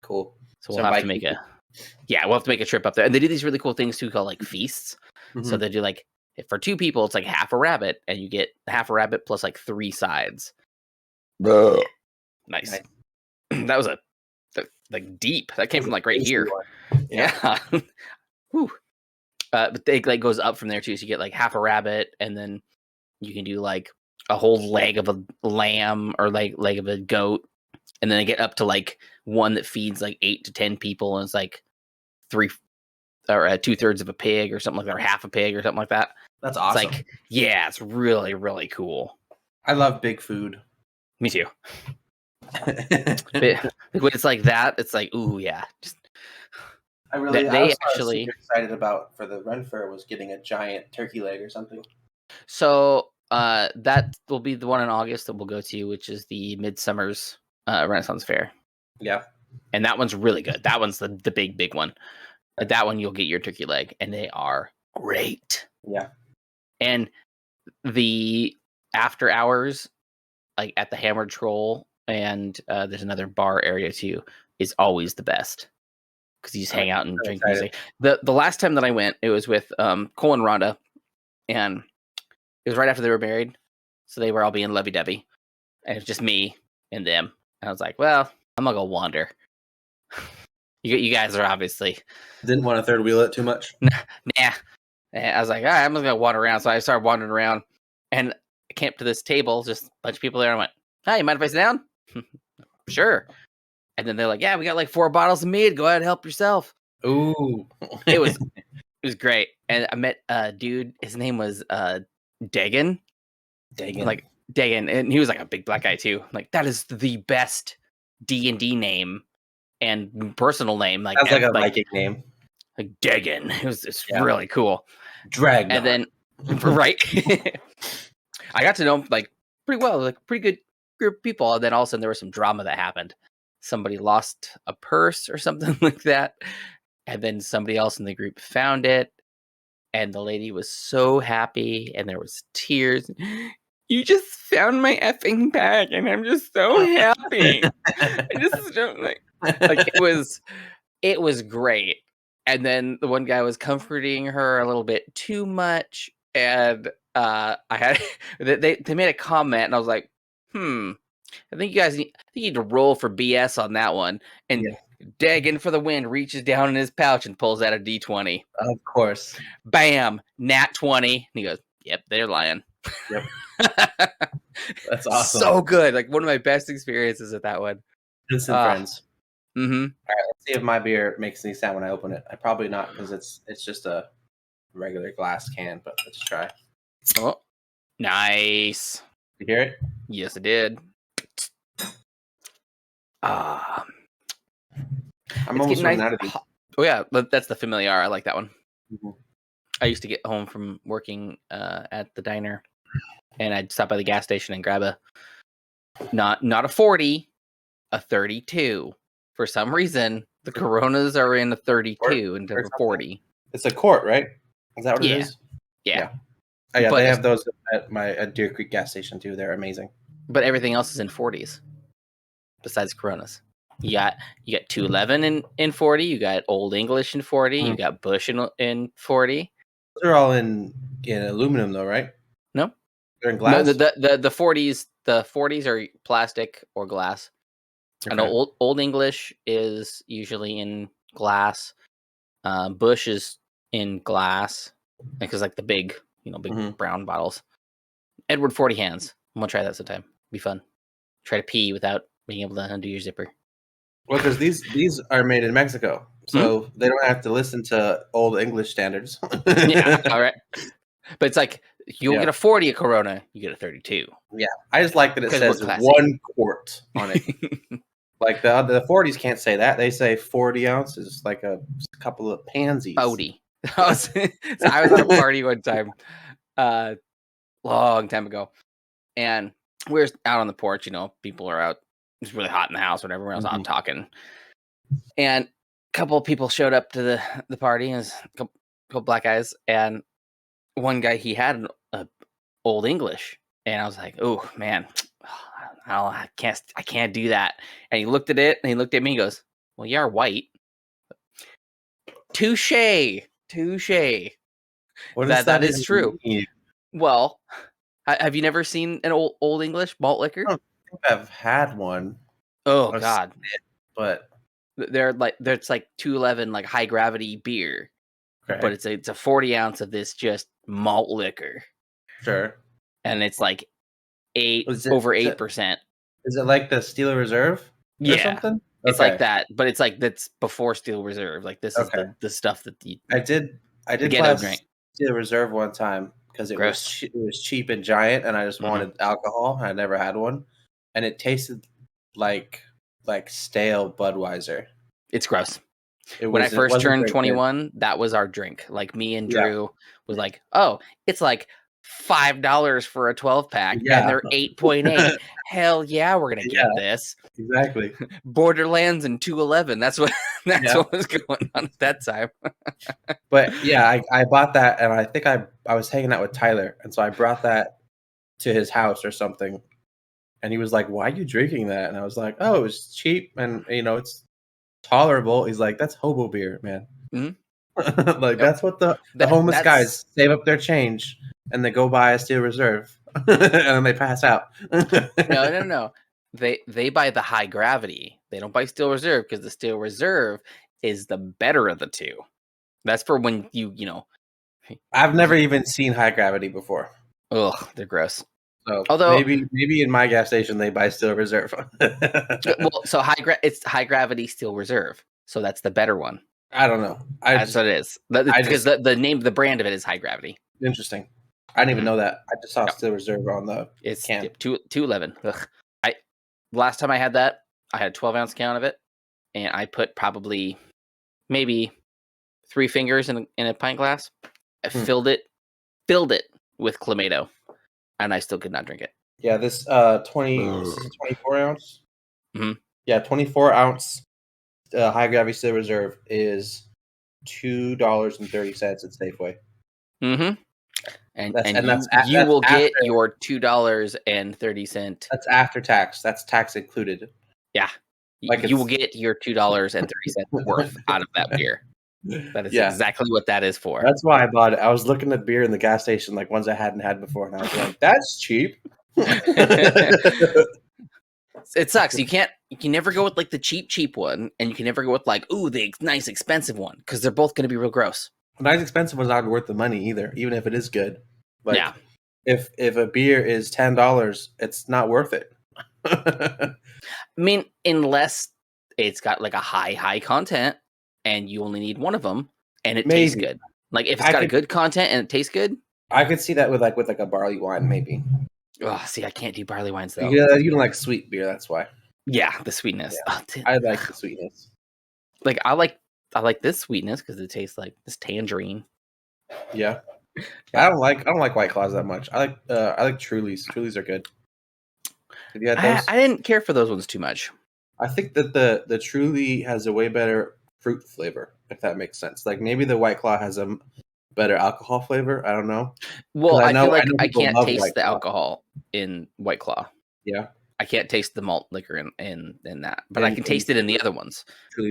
Cool. So we'll have to make a trip up there. And they do these really cool things too called like feasts. So they do like, for two people, it's like half a rabbit, and you get half a rabbit plus like 3 sides. Nice. That was like deep. That came from like right here. Yeah. Whew. But they like goes up from there too. So you get like half a rabbit, and then you can do like a whole leg of a lamb or like leg of a goat, and then they get up to like one that feeds like 8 to 10 people, and it's like 3 or 2/3 of a pig or something like that, or half a pig or something like that. That's awesome. It's like, yeah, it's really, really cool. I love big food. Me too. But when it's like that, it's like, ooh, yeah. I was super excited about for the Ren Fair was getting a giant turkey leg or something. So that will be the one in August that we'll go to, which is the Midsummer's Renaissance Fair. Yeah. And that one's really good. That one's the big one. That one you'll get your turkey leg, and they are great. Yeah. And the after hours, like at the Hammered Troll, and there's another bar area too, is always the best. Because you just hang out and drink music. The last time that I went, it was with Cole and Rhonda, and it was right after they were married, so they were all being lovey-dovey, and it was just me and them. And I was like, well, I'm gonna go wander. You guys are obviously didn't want to third wheel it too much. Nah. And I was like, all right, I'm just gonna wander around. So I started wandering around, and came up to this table, just a bunch of people there. And I went, "Hi, you mind if I sit down?" Sure. And then they're like, "Yeah, we got like 4 bottles of mead. Go ahead and help yourself." Ooh. It was great. And I met a dude. His name was Dagan. Like Dagan, and he was like a big black guy too. Like, that is the best D&D name and personal name. Like, Sounds like a Viking name. Like Dagan. It's really cool. Dragnar. And then right. I got to know him like pretty well, like pretty good group of people. And then all of a sudden there was some drama that happened. Somebody lost a purse or something like that. And then somebody else in the group found it. And the lady was so happy, and there was tears. "You just found my effing bag, and I'm just so happy." I just don't like it was great. And then the one guy was comforting her a little bit too much, and I had they made a comment, and I was like, I think you need to roll for BS on that one. And Dagan for the win reaches down in his pouch and pulls out a D20. Of course. Bam, nat 20. And he goes, "Yep, they're lying." Yep. That's awesome. So good. Like, one of my best experiences at that one. Instant friends. Mm-hmm. All right, let's see if my beer makes any sound when I open it. I probably not, because it's just a regular glass can, but let's try. Oh, nice. You hear it? Yes, it did. I'm almost running out of these. Oh yeah, that's the Familiar. I like that one. Mm-hmm. I used to get home from working at the diner, and I'd stop by the gas station and grab a not a 40, a 32. For some reason, the Coronas are in a 32 instead of a 40. It's a quart, right? Is that what it is? Yeah. Oh, yeah, they have those at Deer Creek gas station too. They're amazing. But everything else is in 40s, besides Coronas. You got 211 in 40. You got Old English in 40. You got Bush in 40. They're all in aluminum, though, right? No, they're in glass. No, the 40s. The 40s are plastic or glass. Okay. I know Old English is usually in glass. Bush is in glass because like the big, brown bottles. Edward 40 hands. I'm gonna try that sometime. Be fun. Try to pee without being able to undo your zipper. Well, because these are made in Mexico, so they don't have to listen to Old English standards. Yeah, all right. But it's like you'll get a 40 a Corona, you get a 32. Yeah, I just like that it says 1 quart on it. Like the 40s can't say that; they say 40 ounces, like a couple of pansies. 40. I was at a party one time, long time ago, and we were out on the porch. People are out. It's really hot in the house. Whenever everyone was out talking, and a couple of people showed up to the party. And a couple black guys, and one guy, he had an Old English, and I was like, "Oh man, I can't do that." And he looked at it, and he looked at me. He goes, "Well, you are white." Touche. What does that is true. Mean? Well, have you never seen an Old English malt liquor? I don't think I've had one. Oh God! But it's like 211 like high gravity beer, but it's a 40 ounce of this just malt liquor. Sure. And it's like 8%. Is it like the Steel Reserve? Or something? It's like that, but it's like that's before Steel Reserve. Like this is the stuff that I did drink Steel Reserve one time because it was cheap and giant, and I just wanted alcohol. I never had one, and it tasted like stale Budweiser. It's gross. When I first turned 21, that was our drink. Like me and Drew was like, "Oh, it's like $5 for a 12-pack, and they're 8.8. Hell yeah, we're gonna get this." Exactly. Borderlands and 211. That's what was going on at that time. But yeah, I bought that, and I think I was hanging out with Tyler, and so I brought that to his house or something, and he was like, "Why are you drinking that?" And I was like, "Oh, it was cheap, and it's tolerable." He's like, "That's hobo beer, man." Mm-hmm. That's what the homeless guys save up their change, and they go buy a Steel Reserve, and then they pass out. No. They buy the high gravity. They don't buy Steel Reserve because the Steel Reserve is the better of the two. That's for when you. I've never even seen high gravity before. Ugh, they're gross. So Although, maybe in my gas station they buy Steel Reserve. well, so it's high gravity steel reserve, so that's the better one. I don't know. That's what it is. Because the brand of it is high gravity. Interesting. I didn't even know that. I just saw Yep. Steel Reserve on the It's can. 211. Last time I had that, I had a 12-ounce can of it, and I put probably maybe 3 fingers in a pint glass. I filled it with Clamato, and I still could not drink it. Yeah, this 24 ounce. Mm-hmm. Yeah, 24-ounce high gravity Steel Reserve is $2.30 at Safeway. Mm-hmm. And that's you will after, get your $2.30. That's after tax. That's tax included. Yeah, you will get your $2.30 worth out of that beer. That is exactly what that is for. That's why I bought it. I was looking at beer in the gas station, like ones I hadn't had before, and I was like, "That's cheap." It sucks. You can never go with like the cheap one, and you can never go with like, ooh, the nice expensive one, because they're both going to be real gross. The nice expensive one's not worth the money either, even if it is good. Like, yeah. If a beer is $10, it's not worth it. I mean, unless it's got like a high content, and you only need one of them, and it tastes good. Like if it's got a good content and it tastes good, I could see that with a barley wine, maybe. Oh, see, I can't do barley wines though. Yeah, you don't like sweet beer, that's why. Yeah, the sweetness. Yeah. I like the sweetness. Like I like this sweetness because it tastes like this tangerine. Yeah. I don't like White Claws that much. I like Trulies. Trulies are good. Have you had those? I didn't care for those ones too much. I think that the Truly has a way better fruit flavor, if that makes sense. Like maybe the White Claw has a better alcohol flavor. I don't know. Well, I feel like I can't taste the alcohol in White Claw. Yeah. I can't taste the malt liquor in that, but I can taste it in the other ones.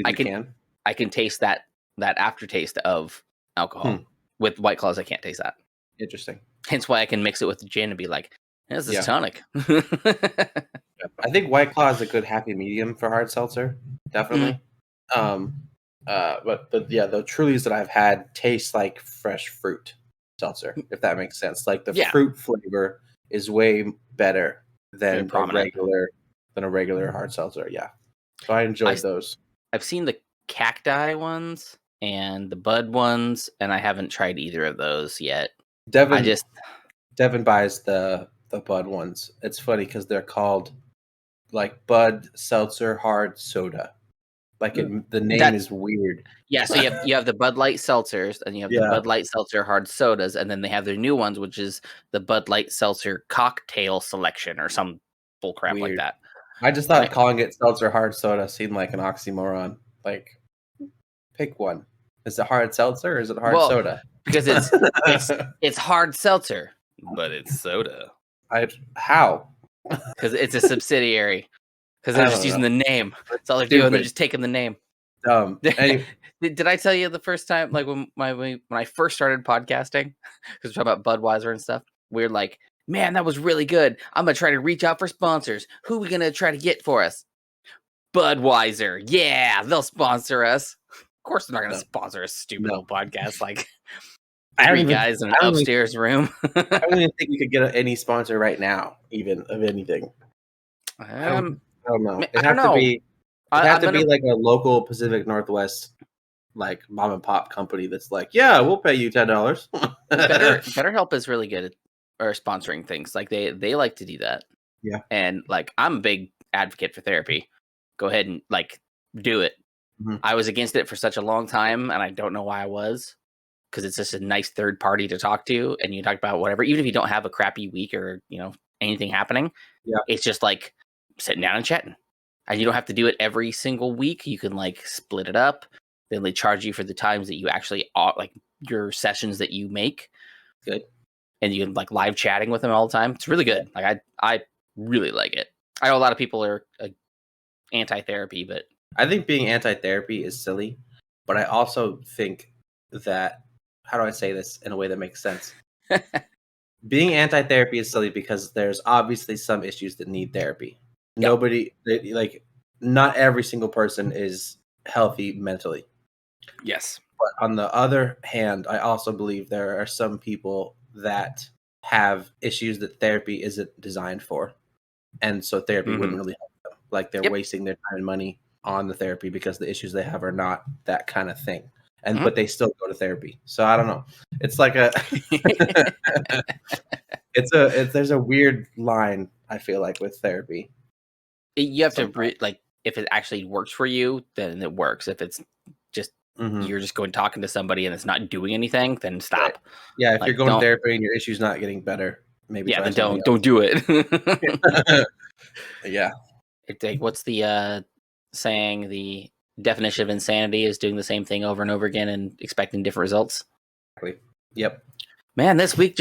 I can taste that aftertaste of alcohol. With White Claws, I can't taste that. Interesting. Hence why I can mix it with gin and be like, this is tonic. I think White Claw is a good happy medium for hard seltzer. Definitely. But the Trulies that I've had taste like fresh fruit seltzer, if that makes sense. Like the fruit flavor is way better than a regular hard seltzer. Yeah. So I enjoyed those. I've seen the cacti ones and the bud ones, and I haven't tried either of those yet. Devin buys the bud ones. It's funny because they're called like Bud Seltzer Hard Soda. Like the name is weird. Yeah, so you have the Bud Light seltzers, and you have the Bud Light Seltzer Hard Sodas, and then they have their new ones, which is the Bud Light Seltzer Cocktail Selection or some bull crap like that. I just thought calling it Seltzer Hard Soda seemed like an oxymoron. Like, pick one. Is it hard seltzer or is it hard soda? Because it's hard seltzer, but it's soda. How? Because it's a subsidiary. Because they're just using the name. That's all they're doing. They're just taking the name. Anyway. Did I tell you the first time, like when I first started podcasting, because we're talking about Budweiser and stuff, we were like, man, that was really good. I'm going to try to reach out for sponsors. Who are we going to try to get for us? Budweiser. Yeah, they'll sponsor us. Of course, they're not going to sponsor a stupid little podcast like three guys in an upstairs room. I don't even think we could get any sponsor right now, even of anything. I don't know. It'd have to be like a local Pacific Northwest, like mom and pop company that's like, yeah, we'll pay you $10. BetterHelp is really good at sponsoring things. Like they like to do that. Yeah. And like I'm a big advocate for therapy. Go ahead and like do it. Mm-hmm. I was against it for such a long time, and I don't know why I was. Because it's just a nice third party to talk to, and you talk about whatever, even if you don't have a crappy week or anything happening. Yeah. It's just like sitting down and chatting. And you don't have to do it every single week. You can like split it up. Then they charge you for the times that you actually like your sessions that you make. Good. And you can like live chatting with them all the time. It's really good. Like I really like it. I know a lot of people are anti-therapy, but I think being anti-therapy is silly. But I also think that, how do I say this in a way that makes sense? Being anti-therapy is silly because there's obviously some issues that need therapy. Yep. Not every single person is healthy mentally. Yes. But on the other hand, I also believe there are some people that have issues that therapy isn't designed for, and so therapy wouldn't really help them. Like they're wasting their time and money on the therapy because the issues they have are not that kind of thing, and but they still go to therapy. So I don't know. It's like a there's a weird line, I feel like, with therapy. You have to like, if it actually works for you, then it works. If it's just you're just going talking to somebody and it's not doing anything, then stop. Right. Yeah, if you're going to therapy and your issue's not getting better, maybe then don't do it. Yeah. It's like, what's the saying? The definition of insanity is doing the same thing over and over again and expecting different results. Exactly. Yep. Man, this week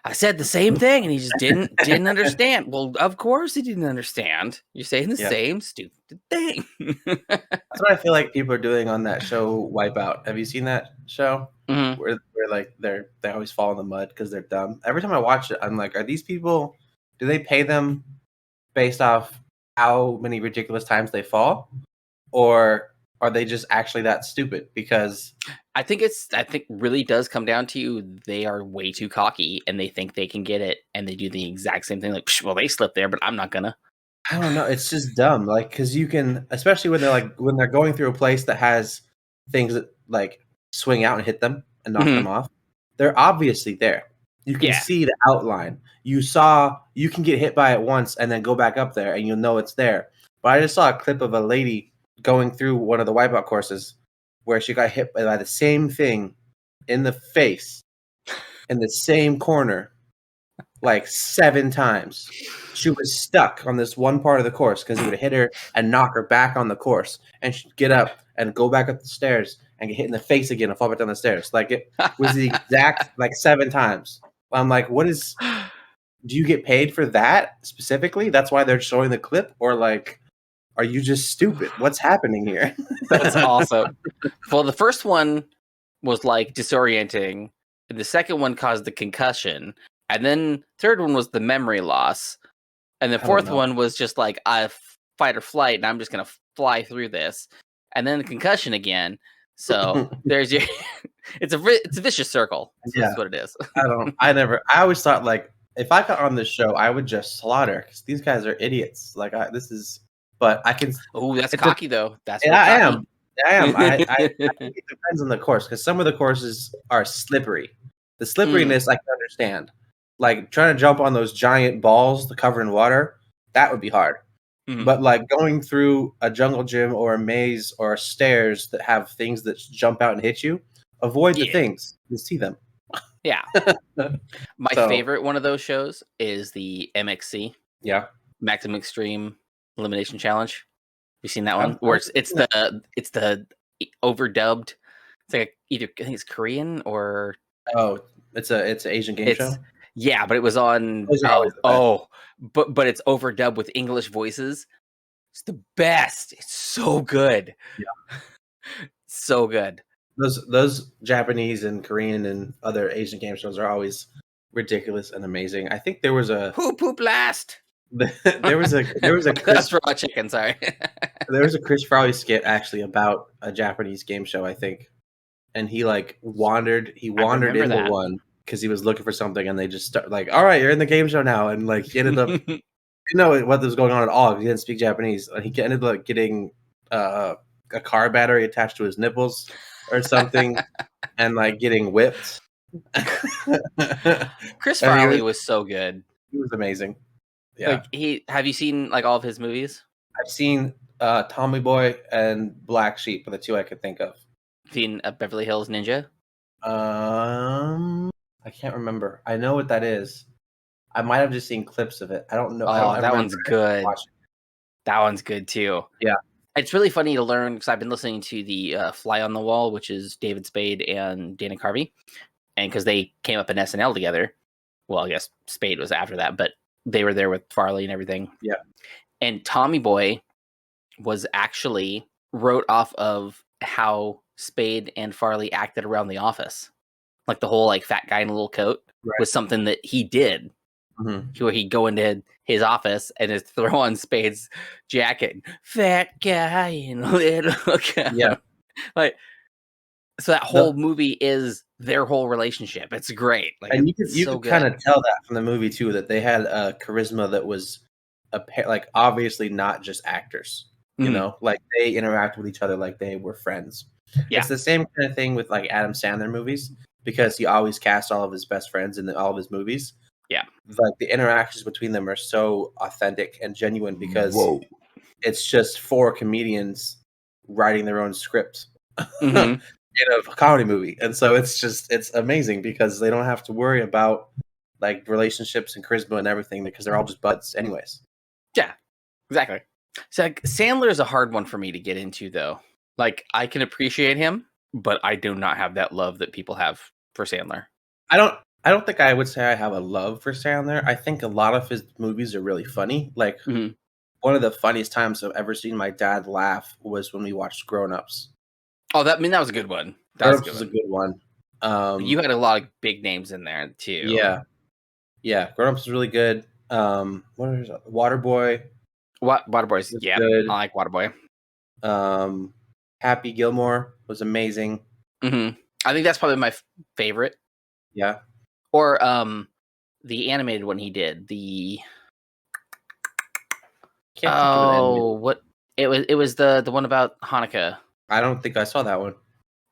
I said the same thing and he just didn't understand. Well, of course he didn't understand. You're saying the same stupid thing. That's what I feel like people are doing on that show, Wipeout. Have you seen that show? Mm-hmm. Where like they always fall in the mud because they're dumb. Every time I watch it, I'm like, are these people? Do they pay them based off how many ridiculous times they fall, or are they just actually that stupid? Because I think really does come down to they are way too cocky and they think they can get it and they do the exact same thing. Like, well, they slipped there, but I'm not gonna. I don't know. It's just dumb. Like, because you can, especially when they're going through a place that has things that like swing out and hit them and knock them off. They're obviously there. You can see the outline. You can get hit by it once and then go back up there and you'll know it's there. But I just saw a clip of a lady going through one of the Wipeout courses where she got hit by the same thing in the face in the same corner like 7 times. She was stuck on this one part of the course because he would hit her and knock her back on the course, and she'd get up and go back up the stairs and get hit in the face again and fall back down the stairs. Like, it was the exact like 7 times. I'm like, do you get paid for that specifically? That's why they're showing the clip? Or like, are you just stupid? What's happening here? That's awesome. Well, the first one was like disorienting. The second one caused the concussion. And then third one was the memory loss. And the fourth one was just like fight or flight, and I'm just going to fly through this. And then the concussion again. So there's your it's a vicious circle. That's what it is. I always thought, like, if I got on this show, I would just slaughter because these guys are idiots. Like, but I can. Oh, that's cocky though. That's I am. I think it depends on the course because some of the courses are slippery. The slipperiness I can understand. Like trying to jump on those giant balls covered in water, that would be hard. But like going through a jungle gym or a maze or stairs that have things that jump out and hit you, avoid the things. You see them. Yeah. My favorite one of those shows is the MXC. Yeah. Maximum Extreme Elimination Challenge. You seen that one? Where it's the overdubbed. It's like either I think it's Korean or it's an Asian game show. Yeah, but it was on. But it's overdubbed with English voices. It's the best. It's so good. Yeah, so good. Those Japanese and Korean and other Asian game shows are always ridiculous and amazing. I think there was a poop blast. there was a Chris Raw chicken. Sorry, there was a Chris Farley skit actually about a Japanese game show, I think, and he like wandered into one because he was looking for something, and they just start like, all right, you're in the game show now, and like he ended up, you know what was going on at all. He didn't speak Japanese, and he ended up getting a car battery attached to his nipples or something, and like getting whipped. Chris Farley was so good. He was amazing. Yeah. Like have you seen like all of his movies? I've seen Tommy Boy and Black Sheep are the two I could think of. Seen Beverly Hills Ninja? I can't remember. I know what that is. I might have just seen clips of it. I don't know. That one's good. That one's good too. Yeah. It's really funny to learn because I've been listening to the Fly on the Wall, which is David Spade and Dana Carvey. And because they came up in SNL together. Well, I guess Spade was after that, but they were there with Farley and everything. Yeah. And Tommy Boy was actually wrote off of how Spade and Farley acted around the office. Like the whole like fat guy in a little coat was something that he did. Where he'd go into his office and just throw on Spade's jacket. Fat guy in a little coat. Yeah. Like, so that whole movie is their whole relationship. It's great. Like, And it's you so could good. kind of tell that from the movie too, that they had a charisma that was like obviously not just actors. You know, like they interact with each other like they were friends. Yeah. It's the same kind of thing with like Adam Sandler movies because he always casts all of his best friends in all of his movies. Yeah. Like the interactions between them are so authentic and genuine because it's just four comedians writing their own script in a comedy movie. And so it's amazing because they don't have to worry about like relationships and charisma and everything because they're all just buds anyways. Yeah, exactly. So like, Sandler is a hard one for me to get into though. Like, I can appreciate him, but I do not have that love that people have for Sandler. I don't think I would say I have a love for Sandler. I think a lot of his movies are really funny. Like one of the funniest times I've ever seen my dad laugh was when we watched Grown Ups. Oh, that was a good one. Grown Ups was a good one. You had a lot of big names in there too. Yeah. Grown Ups was really good. What is it? Waterboy? Waterboy's good. I like Waterboy. Happy Gilmore was amazing. I think that's probably my favorite. Yeah. Or the animated one he did. The can't think of an animated. What it was the one about Hanukkah. I don't think I saw that one.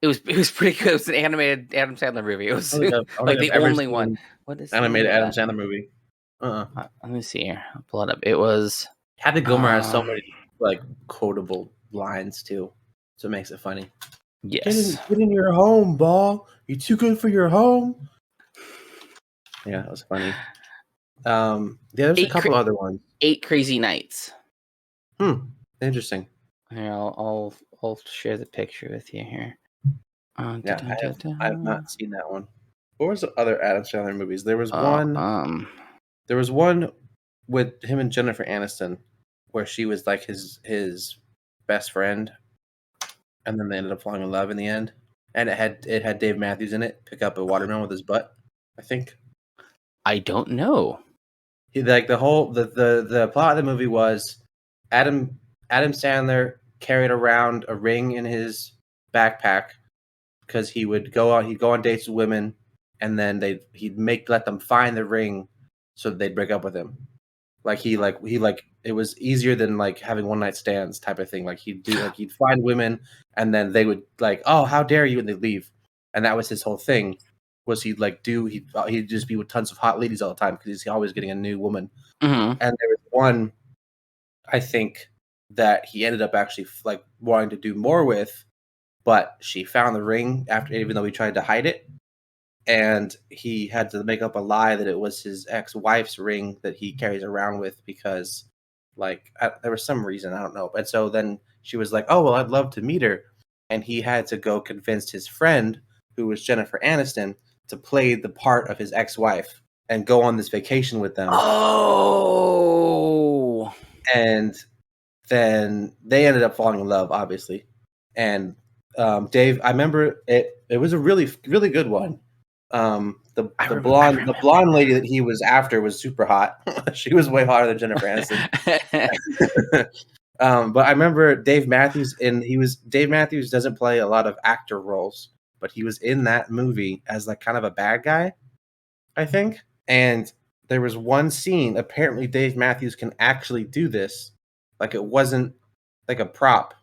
It was pretty good. It was an animated Adam Sandler movie. It was like the only one. What is animated Adam Sandler movie? Let me see here. I'll pull it up. It was Happy Gilmore has so many like quotable lines too, so it makes it funny. Yes. Get in your home, ball. You're too good for your home. Yeah, that was funny. There's a couple other ones. 8 Crazy Nights. Interesting. Here, I'll share the picture with you here. I have not seen that one. What was the other Adam Sandler movies? There was one. There was one with him and Jennifer Aniston, where she was like his best friend, and then they ended up falling in love in the end. And it had Dave Matthews in it. Pick up a watermelon with his butt. I think. I don't know. He like the whole the plot of the movie was Adam Sandler carried around a ring in his backpack because he'd go on dates with women, and then he'd let them find the ring so that they'd break up with him. He it was easier than like having one night stands type of thing. Like he'd find women and then they would like, oh, how dare you, and they'd leave. And that was his whole thing. Was he'd just be with tons of hot ladies all the time because he's always getting a new woman. And there was one, I think, that he ended up actually like wanting to do more with, but she found the ring even though he tried to hide it, and he had to make up a lie that it was his ex-wife's ring that he carries around with because there was some reason, I don't know. And so then she was like, oh well, I'd love to meet her, and he had to go convince his friend, who was Jennifer Aniston, to play the part of his ex-wife and go on this vacation with them. Oh. And then they ended up falling in love, obviously. And Dave, I remember it was a really, really good one. The blonde lady that he was after was super hot. She was way hotter than Jennifer Aniston. But I remember Dave Matthews, Dave Matthews doesn't play a lot of actor roles, but he was in that movie as like kind of a bad guy, I think. And there was one scene, apparently Dave Matthews can actually do this. Like it wasn't like a prop.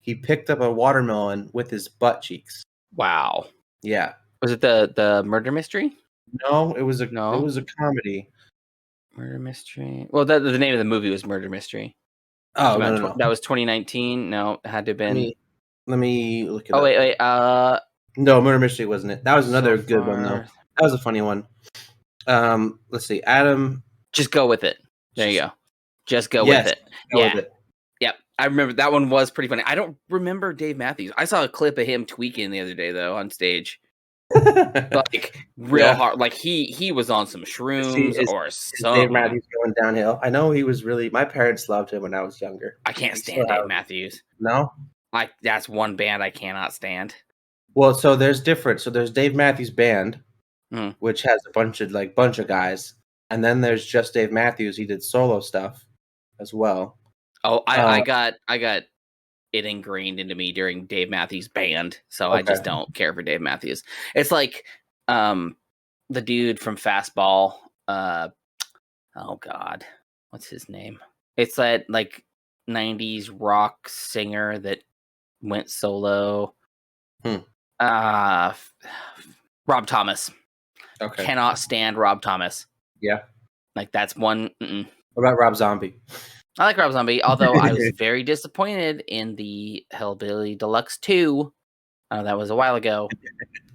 He picked up a watermelon with his butt cheeks. Wow. Yeah. Was it the murder mystery? No, it was a comedy. Murder mystery. Well, the name of the movie was Murder Mystery. Oh, no. That was 2019. No, it had to have been. Let me look it up. Oh, wait. No, Murder Mystery wasn't it. That was another good one, though. That was a funny one. Let's see. Adam. Just go with it. There you go. Just go with it. With it. Yep. I remember that one was pretty funny. I don't remember Dave Matthews. I saw a clip of him tweaking the other day, though, on stage. Like real hard. Like he was on some shrooms or something. Dave Matthews going downhill. I know he was really. My parents loved him when I was younger. I can't stand Dave Matthews. No, that's one band I cannot stand. Well, so there's different. So there's Dave Matthews Band, which has a bunch of guys, and then there's just Dave Matthews. He did solo stuff as well. Oh, I got it ingrained into me during Dave Matthews Band, so I Okay. just don't care for Dave Matthews. It's like the dude from Fastball. Oh God, what's his name? It's that like '90s rock singer that went solo. Rob Thomas. Okay. Cannot stand Rob Thomas. Yeah. Like that's one. What about Rob Zombie? I like Rob Zombie, although I was very disappointed in the Hellbilly Deluxe 2. That was a while ago,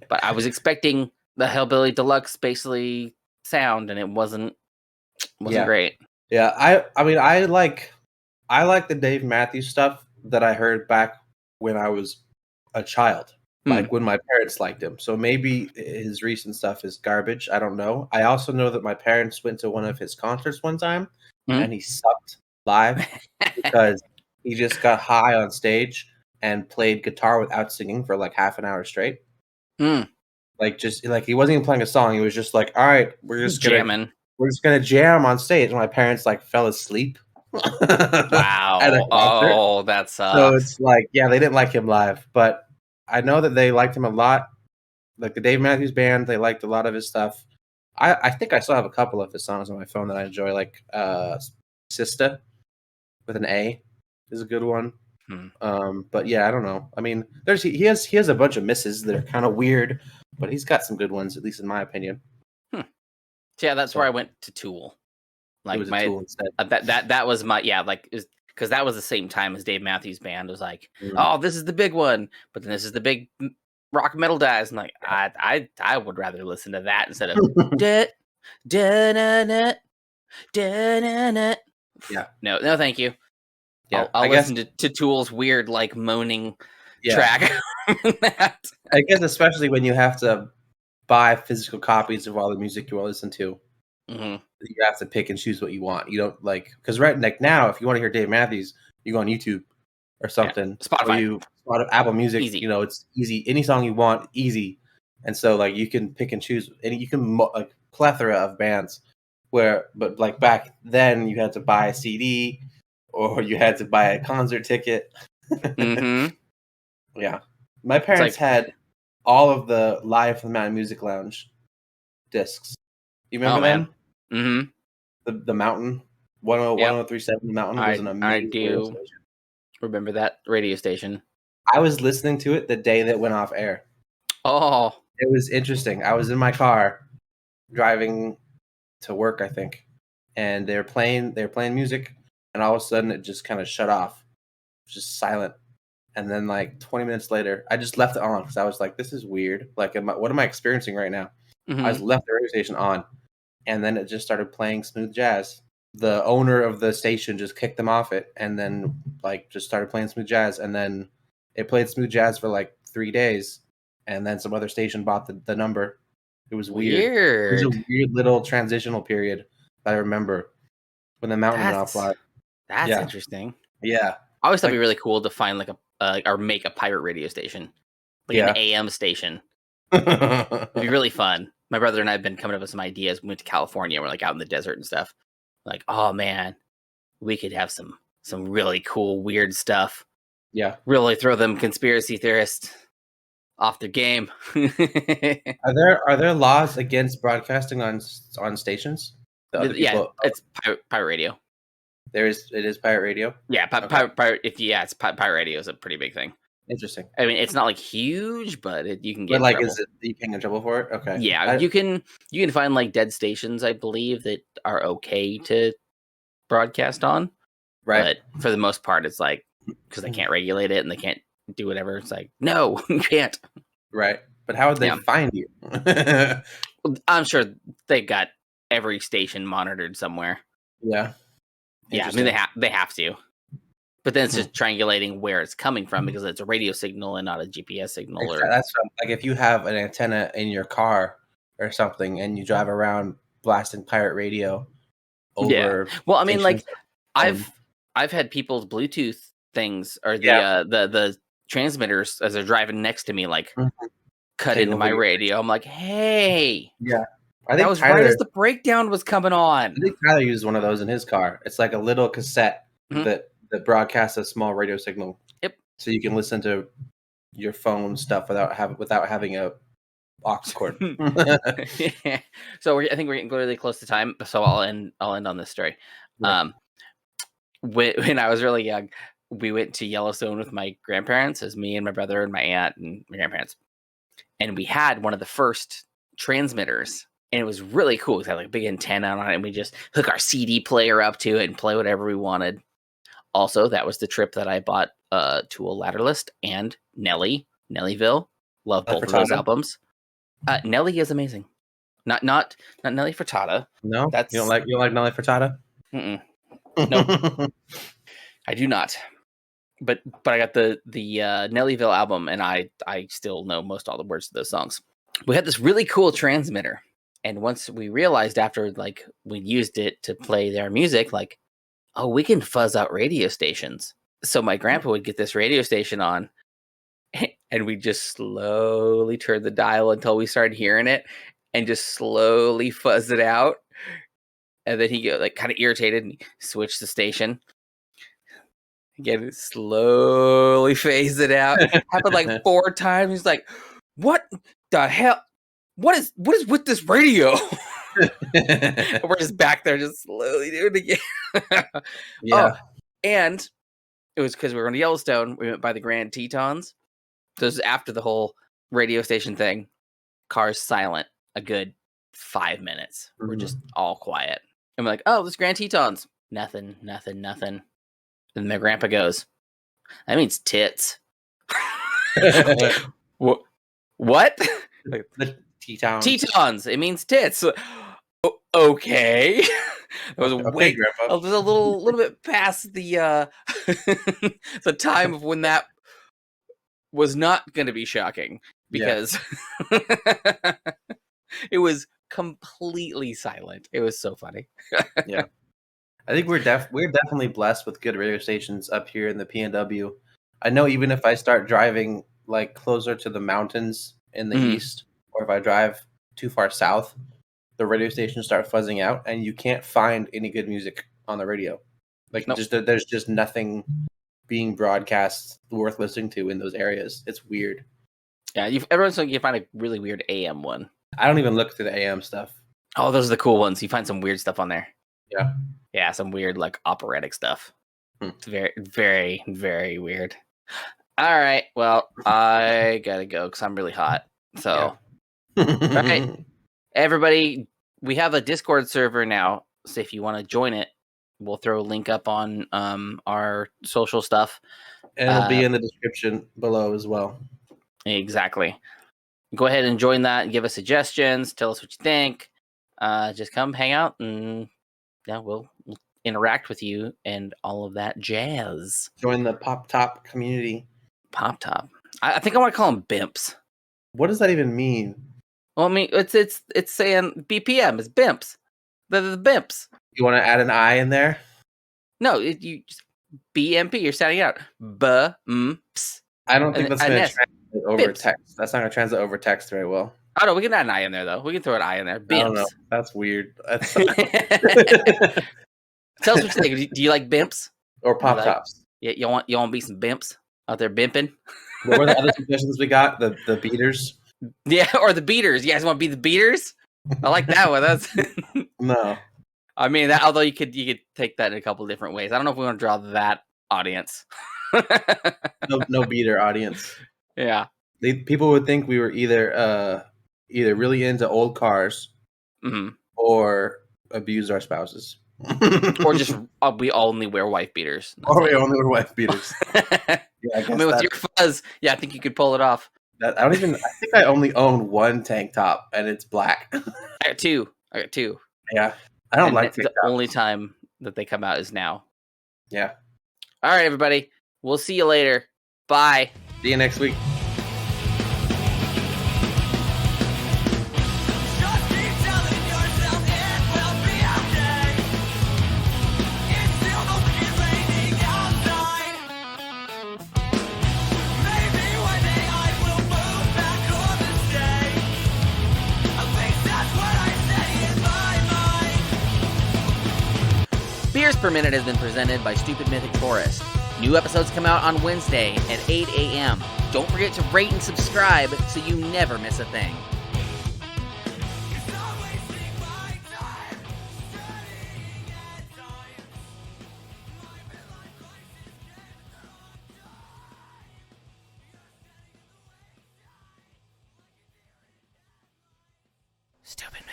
but I was expecting the Hellbilly Deluxe basically sound, and it wasn't great. Yeah, I mean I like the Dave Matthews stuff that I heard back when I was a child, like when my parents liked him. So maybe his recent stuff is garbage. I don't know. I also know that my parents went to one of his concerts one time, and he sucked live because he just got high on stage and played guitar without singing for like half an hour straight. Like he wasn't even playing a song. He was just like, "All right, we're just jamming. We're just gonna jam on stage." And my parents like fell asleep. Wow! Oh, that sucks. So it's like, yeah, they didn't like him live, but I know that they liked him a lot. Like the Dave Matthews Band, they liked a lot of his stuff. I think I still have a couple of his songs on my phone that I enjoy, like "Sista" with an A is a good one. But yeah, I don't know. I mean, he has a bunch of misses that are kind of weird, but he's got some good ones, at least in my opinion. So yeah, that's where I went to Tool. Like it was a Tool instead. That was my because that was the same time as Dave Matthews Band. It was like, oh, this is the big one, but then this is the big rock metal guys. And like, I would rather listen to that instead of Yeah. No, thank you. Yeah, I'll listen to Tool's weird like moaning track. I guess especially when you have to buy physical copies of all the music you want to listen to, you have to pick and choose what you want. You don't because now, if you want to hear Dave Matthews, you go on YouTube or something. Spotify, Apple Music. Easy. It's easy. Any song you want, easy. And so you can pick and choose, and you can plethora of bands. But like back then, you had to buy a CD or you had to buy a concert ticket. Yeah, my parents had all of the Live from the Mountain Music Lounge discs. You remember them? The Mountain 103.7 Mountain was an amazing. I do remember that radio station. I was listening to it the day that went off air. Oh, it was interesting. I was in my car driving to work, I think, and they were playing music, and all of a sudden it just kind of shut off. It was just silent. And then like 20 minutes later, I just left it on because I was like, this is weird. Like, what am I experiencing right now? I just left the radio station on, and then it just started playing smooth jazz. The owner of the station just kicked them off it, and then just started playing smooth jazz. And then it played smooth jazz for like 3 days, and then some other station bought the number. It was weird. It was a weird little transitional period that I remember when the Mountain went off live. That's interesting. Yeah. I always thought it'd be really cool to find or make a pirate radio station, like an AM station. It'd be really fun. My brother and I have been coming up with some ideas. We went to California. We're out in the desert and stuff. Like, oh man, we could have some really cool, weird stuff. Yeah, really throw them conspiracy theorists off their game. Are there laws against broadcasting on stations? It's pirate radio. It is pirate radio. Yeah, pirate. It's pirate radio is a pretty big thing. Interesting. I mean, it's not you can get. But in trouble. Is it you can get in trouble for it? Okay. Yeah, you can find dead stations, I believe, that are okay to broadcast on. Right. But for the most part, it's because they can't regulate it and they can't do whatever. It's no, you can't. Right. But how would they find you? I'm sure they got every station monitored somewhere. Yeah. Yeah, I mean they have to. But then it's just triangulating where it's coming from because it's a radio signal and not a GPS signal. Exactly. That's if you have an antenna in your car or something and you drive around blasting pirate radio over. Yeah. Well, I mean, I've had people's Bluetooth things or the transmitters as they're driving next to me cut into my radio. I'm like, hey. Yeah. That was right as the breakdown was coming on. I think Tyler used one of those in his car. It's like a little cassette that broadcasts a small radio signal. Yep. so you can listen to your phone stuff without having a aux cord. Yeah. So I think we're getting really close to time. So I'll end on this story. Yeah. When I was really young, we went to Yellowstone with my grandparents, as me and my brother and my aunt and my grandparents, and we had one of the first transmitters, and it was really cool. It had like a big antenna on it, and we just hook our CD player up to it and play whatever we wanted. Also, that was the trip that I bought to a Ladderlist and Nellyville. Love both of those albums. Nelly is amazing. Not Nelly Furtado. No, that's you don't like Nelly Furtado. No, I do not. But I got the Nellyville album, and I still know most all the words to those songs. We had this really cool transmitter, and once we realized after like we used it to play their music, like, oh, we can fuzz out radio stations. So my grandpa would get this radio station on, and we just slowly turn the dial until we started hearing it, and just slowly fuzz it out. And then he get like kind of irritated and switched the station. Again, slowly phase it out. Happened like 4 times. He's like, "What the hell? What is with this radio?" We're just back there, just slowly doing it again. Yeah. Oh, and it was because we were in Yellowstone. We went by the Grand Tetons. So this is after the whole radio station thing. Cars silent a good 5 minutes. Mm-hmm. We're just all quiet. And we're like, "Oh, this Grand Tetons." Nothing. And my grandpa goes, "That means tits." What? Like, the Tetons. Tetons. It means tits. Okay. It was okay, Grandpa. It was a little bit past the the time of when that was not going to be shocking, because it was completely silent. It was so funny. Yeah. I think we're definitely blessed with good radio stations up here in the PNW. I know even if I start driving like closer to the mountains in the east, or if I drive too far south, the radio stations start fuzzing out, and you can't find any good music on the radio. Like, nope. There's just nothing being broadcast worth listening to in those areas. It's weird. Yeah, every once in a while you find a really weird AM one. I don't even look through the AM stuff. Oh, those are the cool ones. You find some weird stuff on there. Yeah. Yeah, some weird, like, operatic stuff. It's very, very, very weird. All right, well, I gotta go because I'm really hot. So, all right, everybody, we have a Discord server now. So if you want to join it, we'll throw a link up on our social stuff. And it'll be in the description below as well. Exactly. Go ahead and join that and give us suggestions. Tell us what you think. Just come hang out and we'll interact with you and all of that jazz. Join the Pop Top community. Pop Top. I think I want to call them Bimps. What does that even mean? Well, I mean, it's saying BPM. It's Bimps. They're the Bimps. You want to add an I in there? No, you just BMP. You're sounding out. B-M-Ps. I don't think that's going to translate over text. That's not going to translate over text very well. Oh, no, we can add an I in there, though. We can throw an I in there. Bimps. I don't know. That's weird. That's... Tell us what you think. Do you like Bimps? Or Pop Tops? Yeah, you want to be some Bimps out there bimping? What were the other suggestions we got? The beaters? Yeah, or the beaters. You guys want to be the beaters? I like that one. That's No. I mean, that. Although you could take that in a couple of different ways. I don't know if we want to draw that audience. No beater audience. Yeah. People would think we were either really into old cars, or abuse our spouses, or just we only wear wife beaters. Or we only wear wife beaters. Yeah, I mean, with your fuzz, I think you could pull it off. I think I only own one tank top, and it's black. I got two. Yeah, I don't like the only time that they come out is now. Yeah. All right, everybody. We'll see you later. Bye. See you next week. Beers Per Minute has been presented by Stupid Mythic Forest. New episodes come out on Wednesday at 8 a.m. Don't forget to rate and subscribe so you never miss a thing. Stupid man.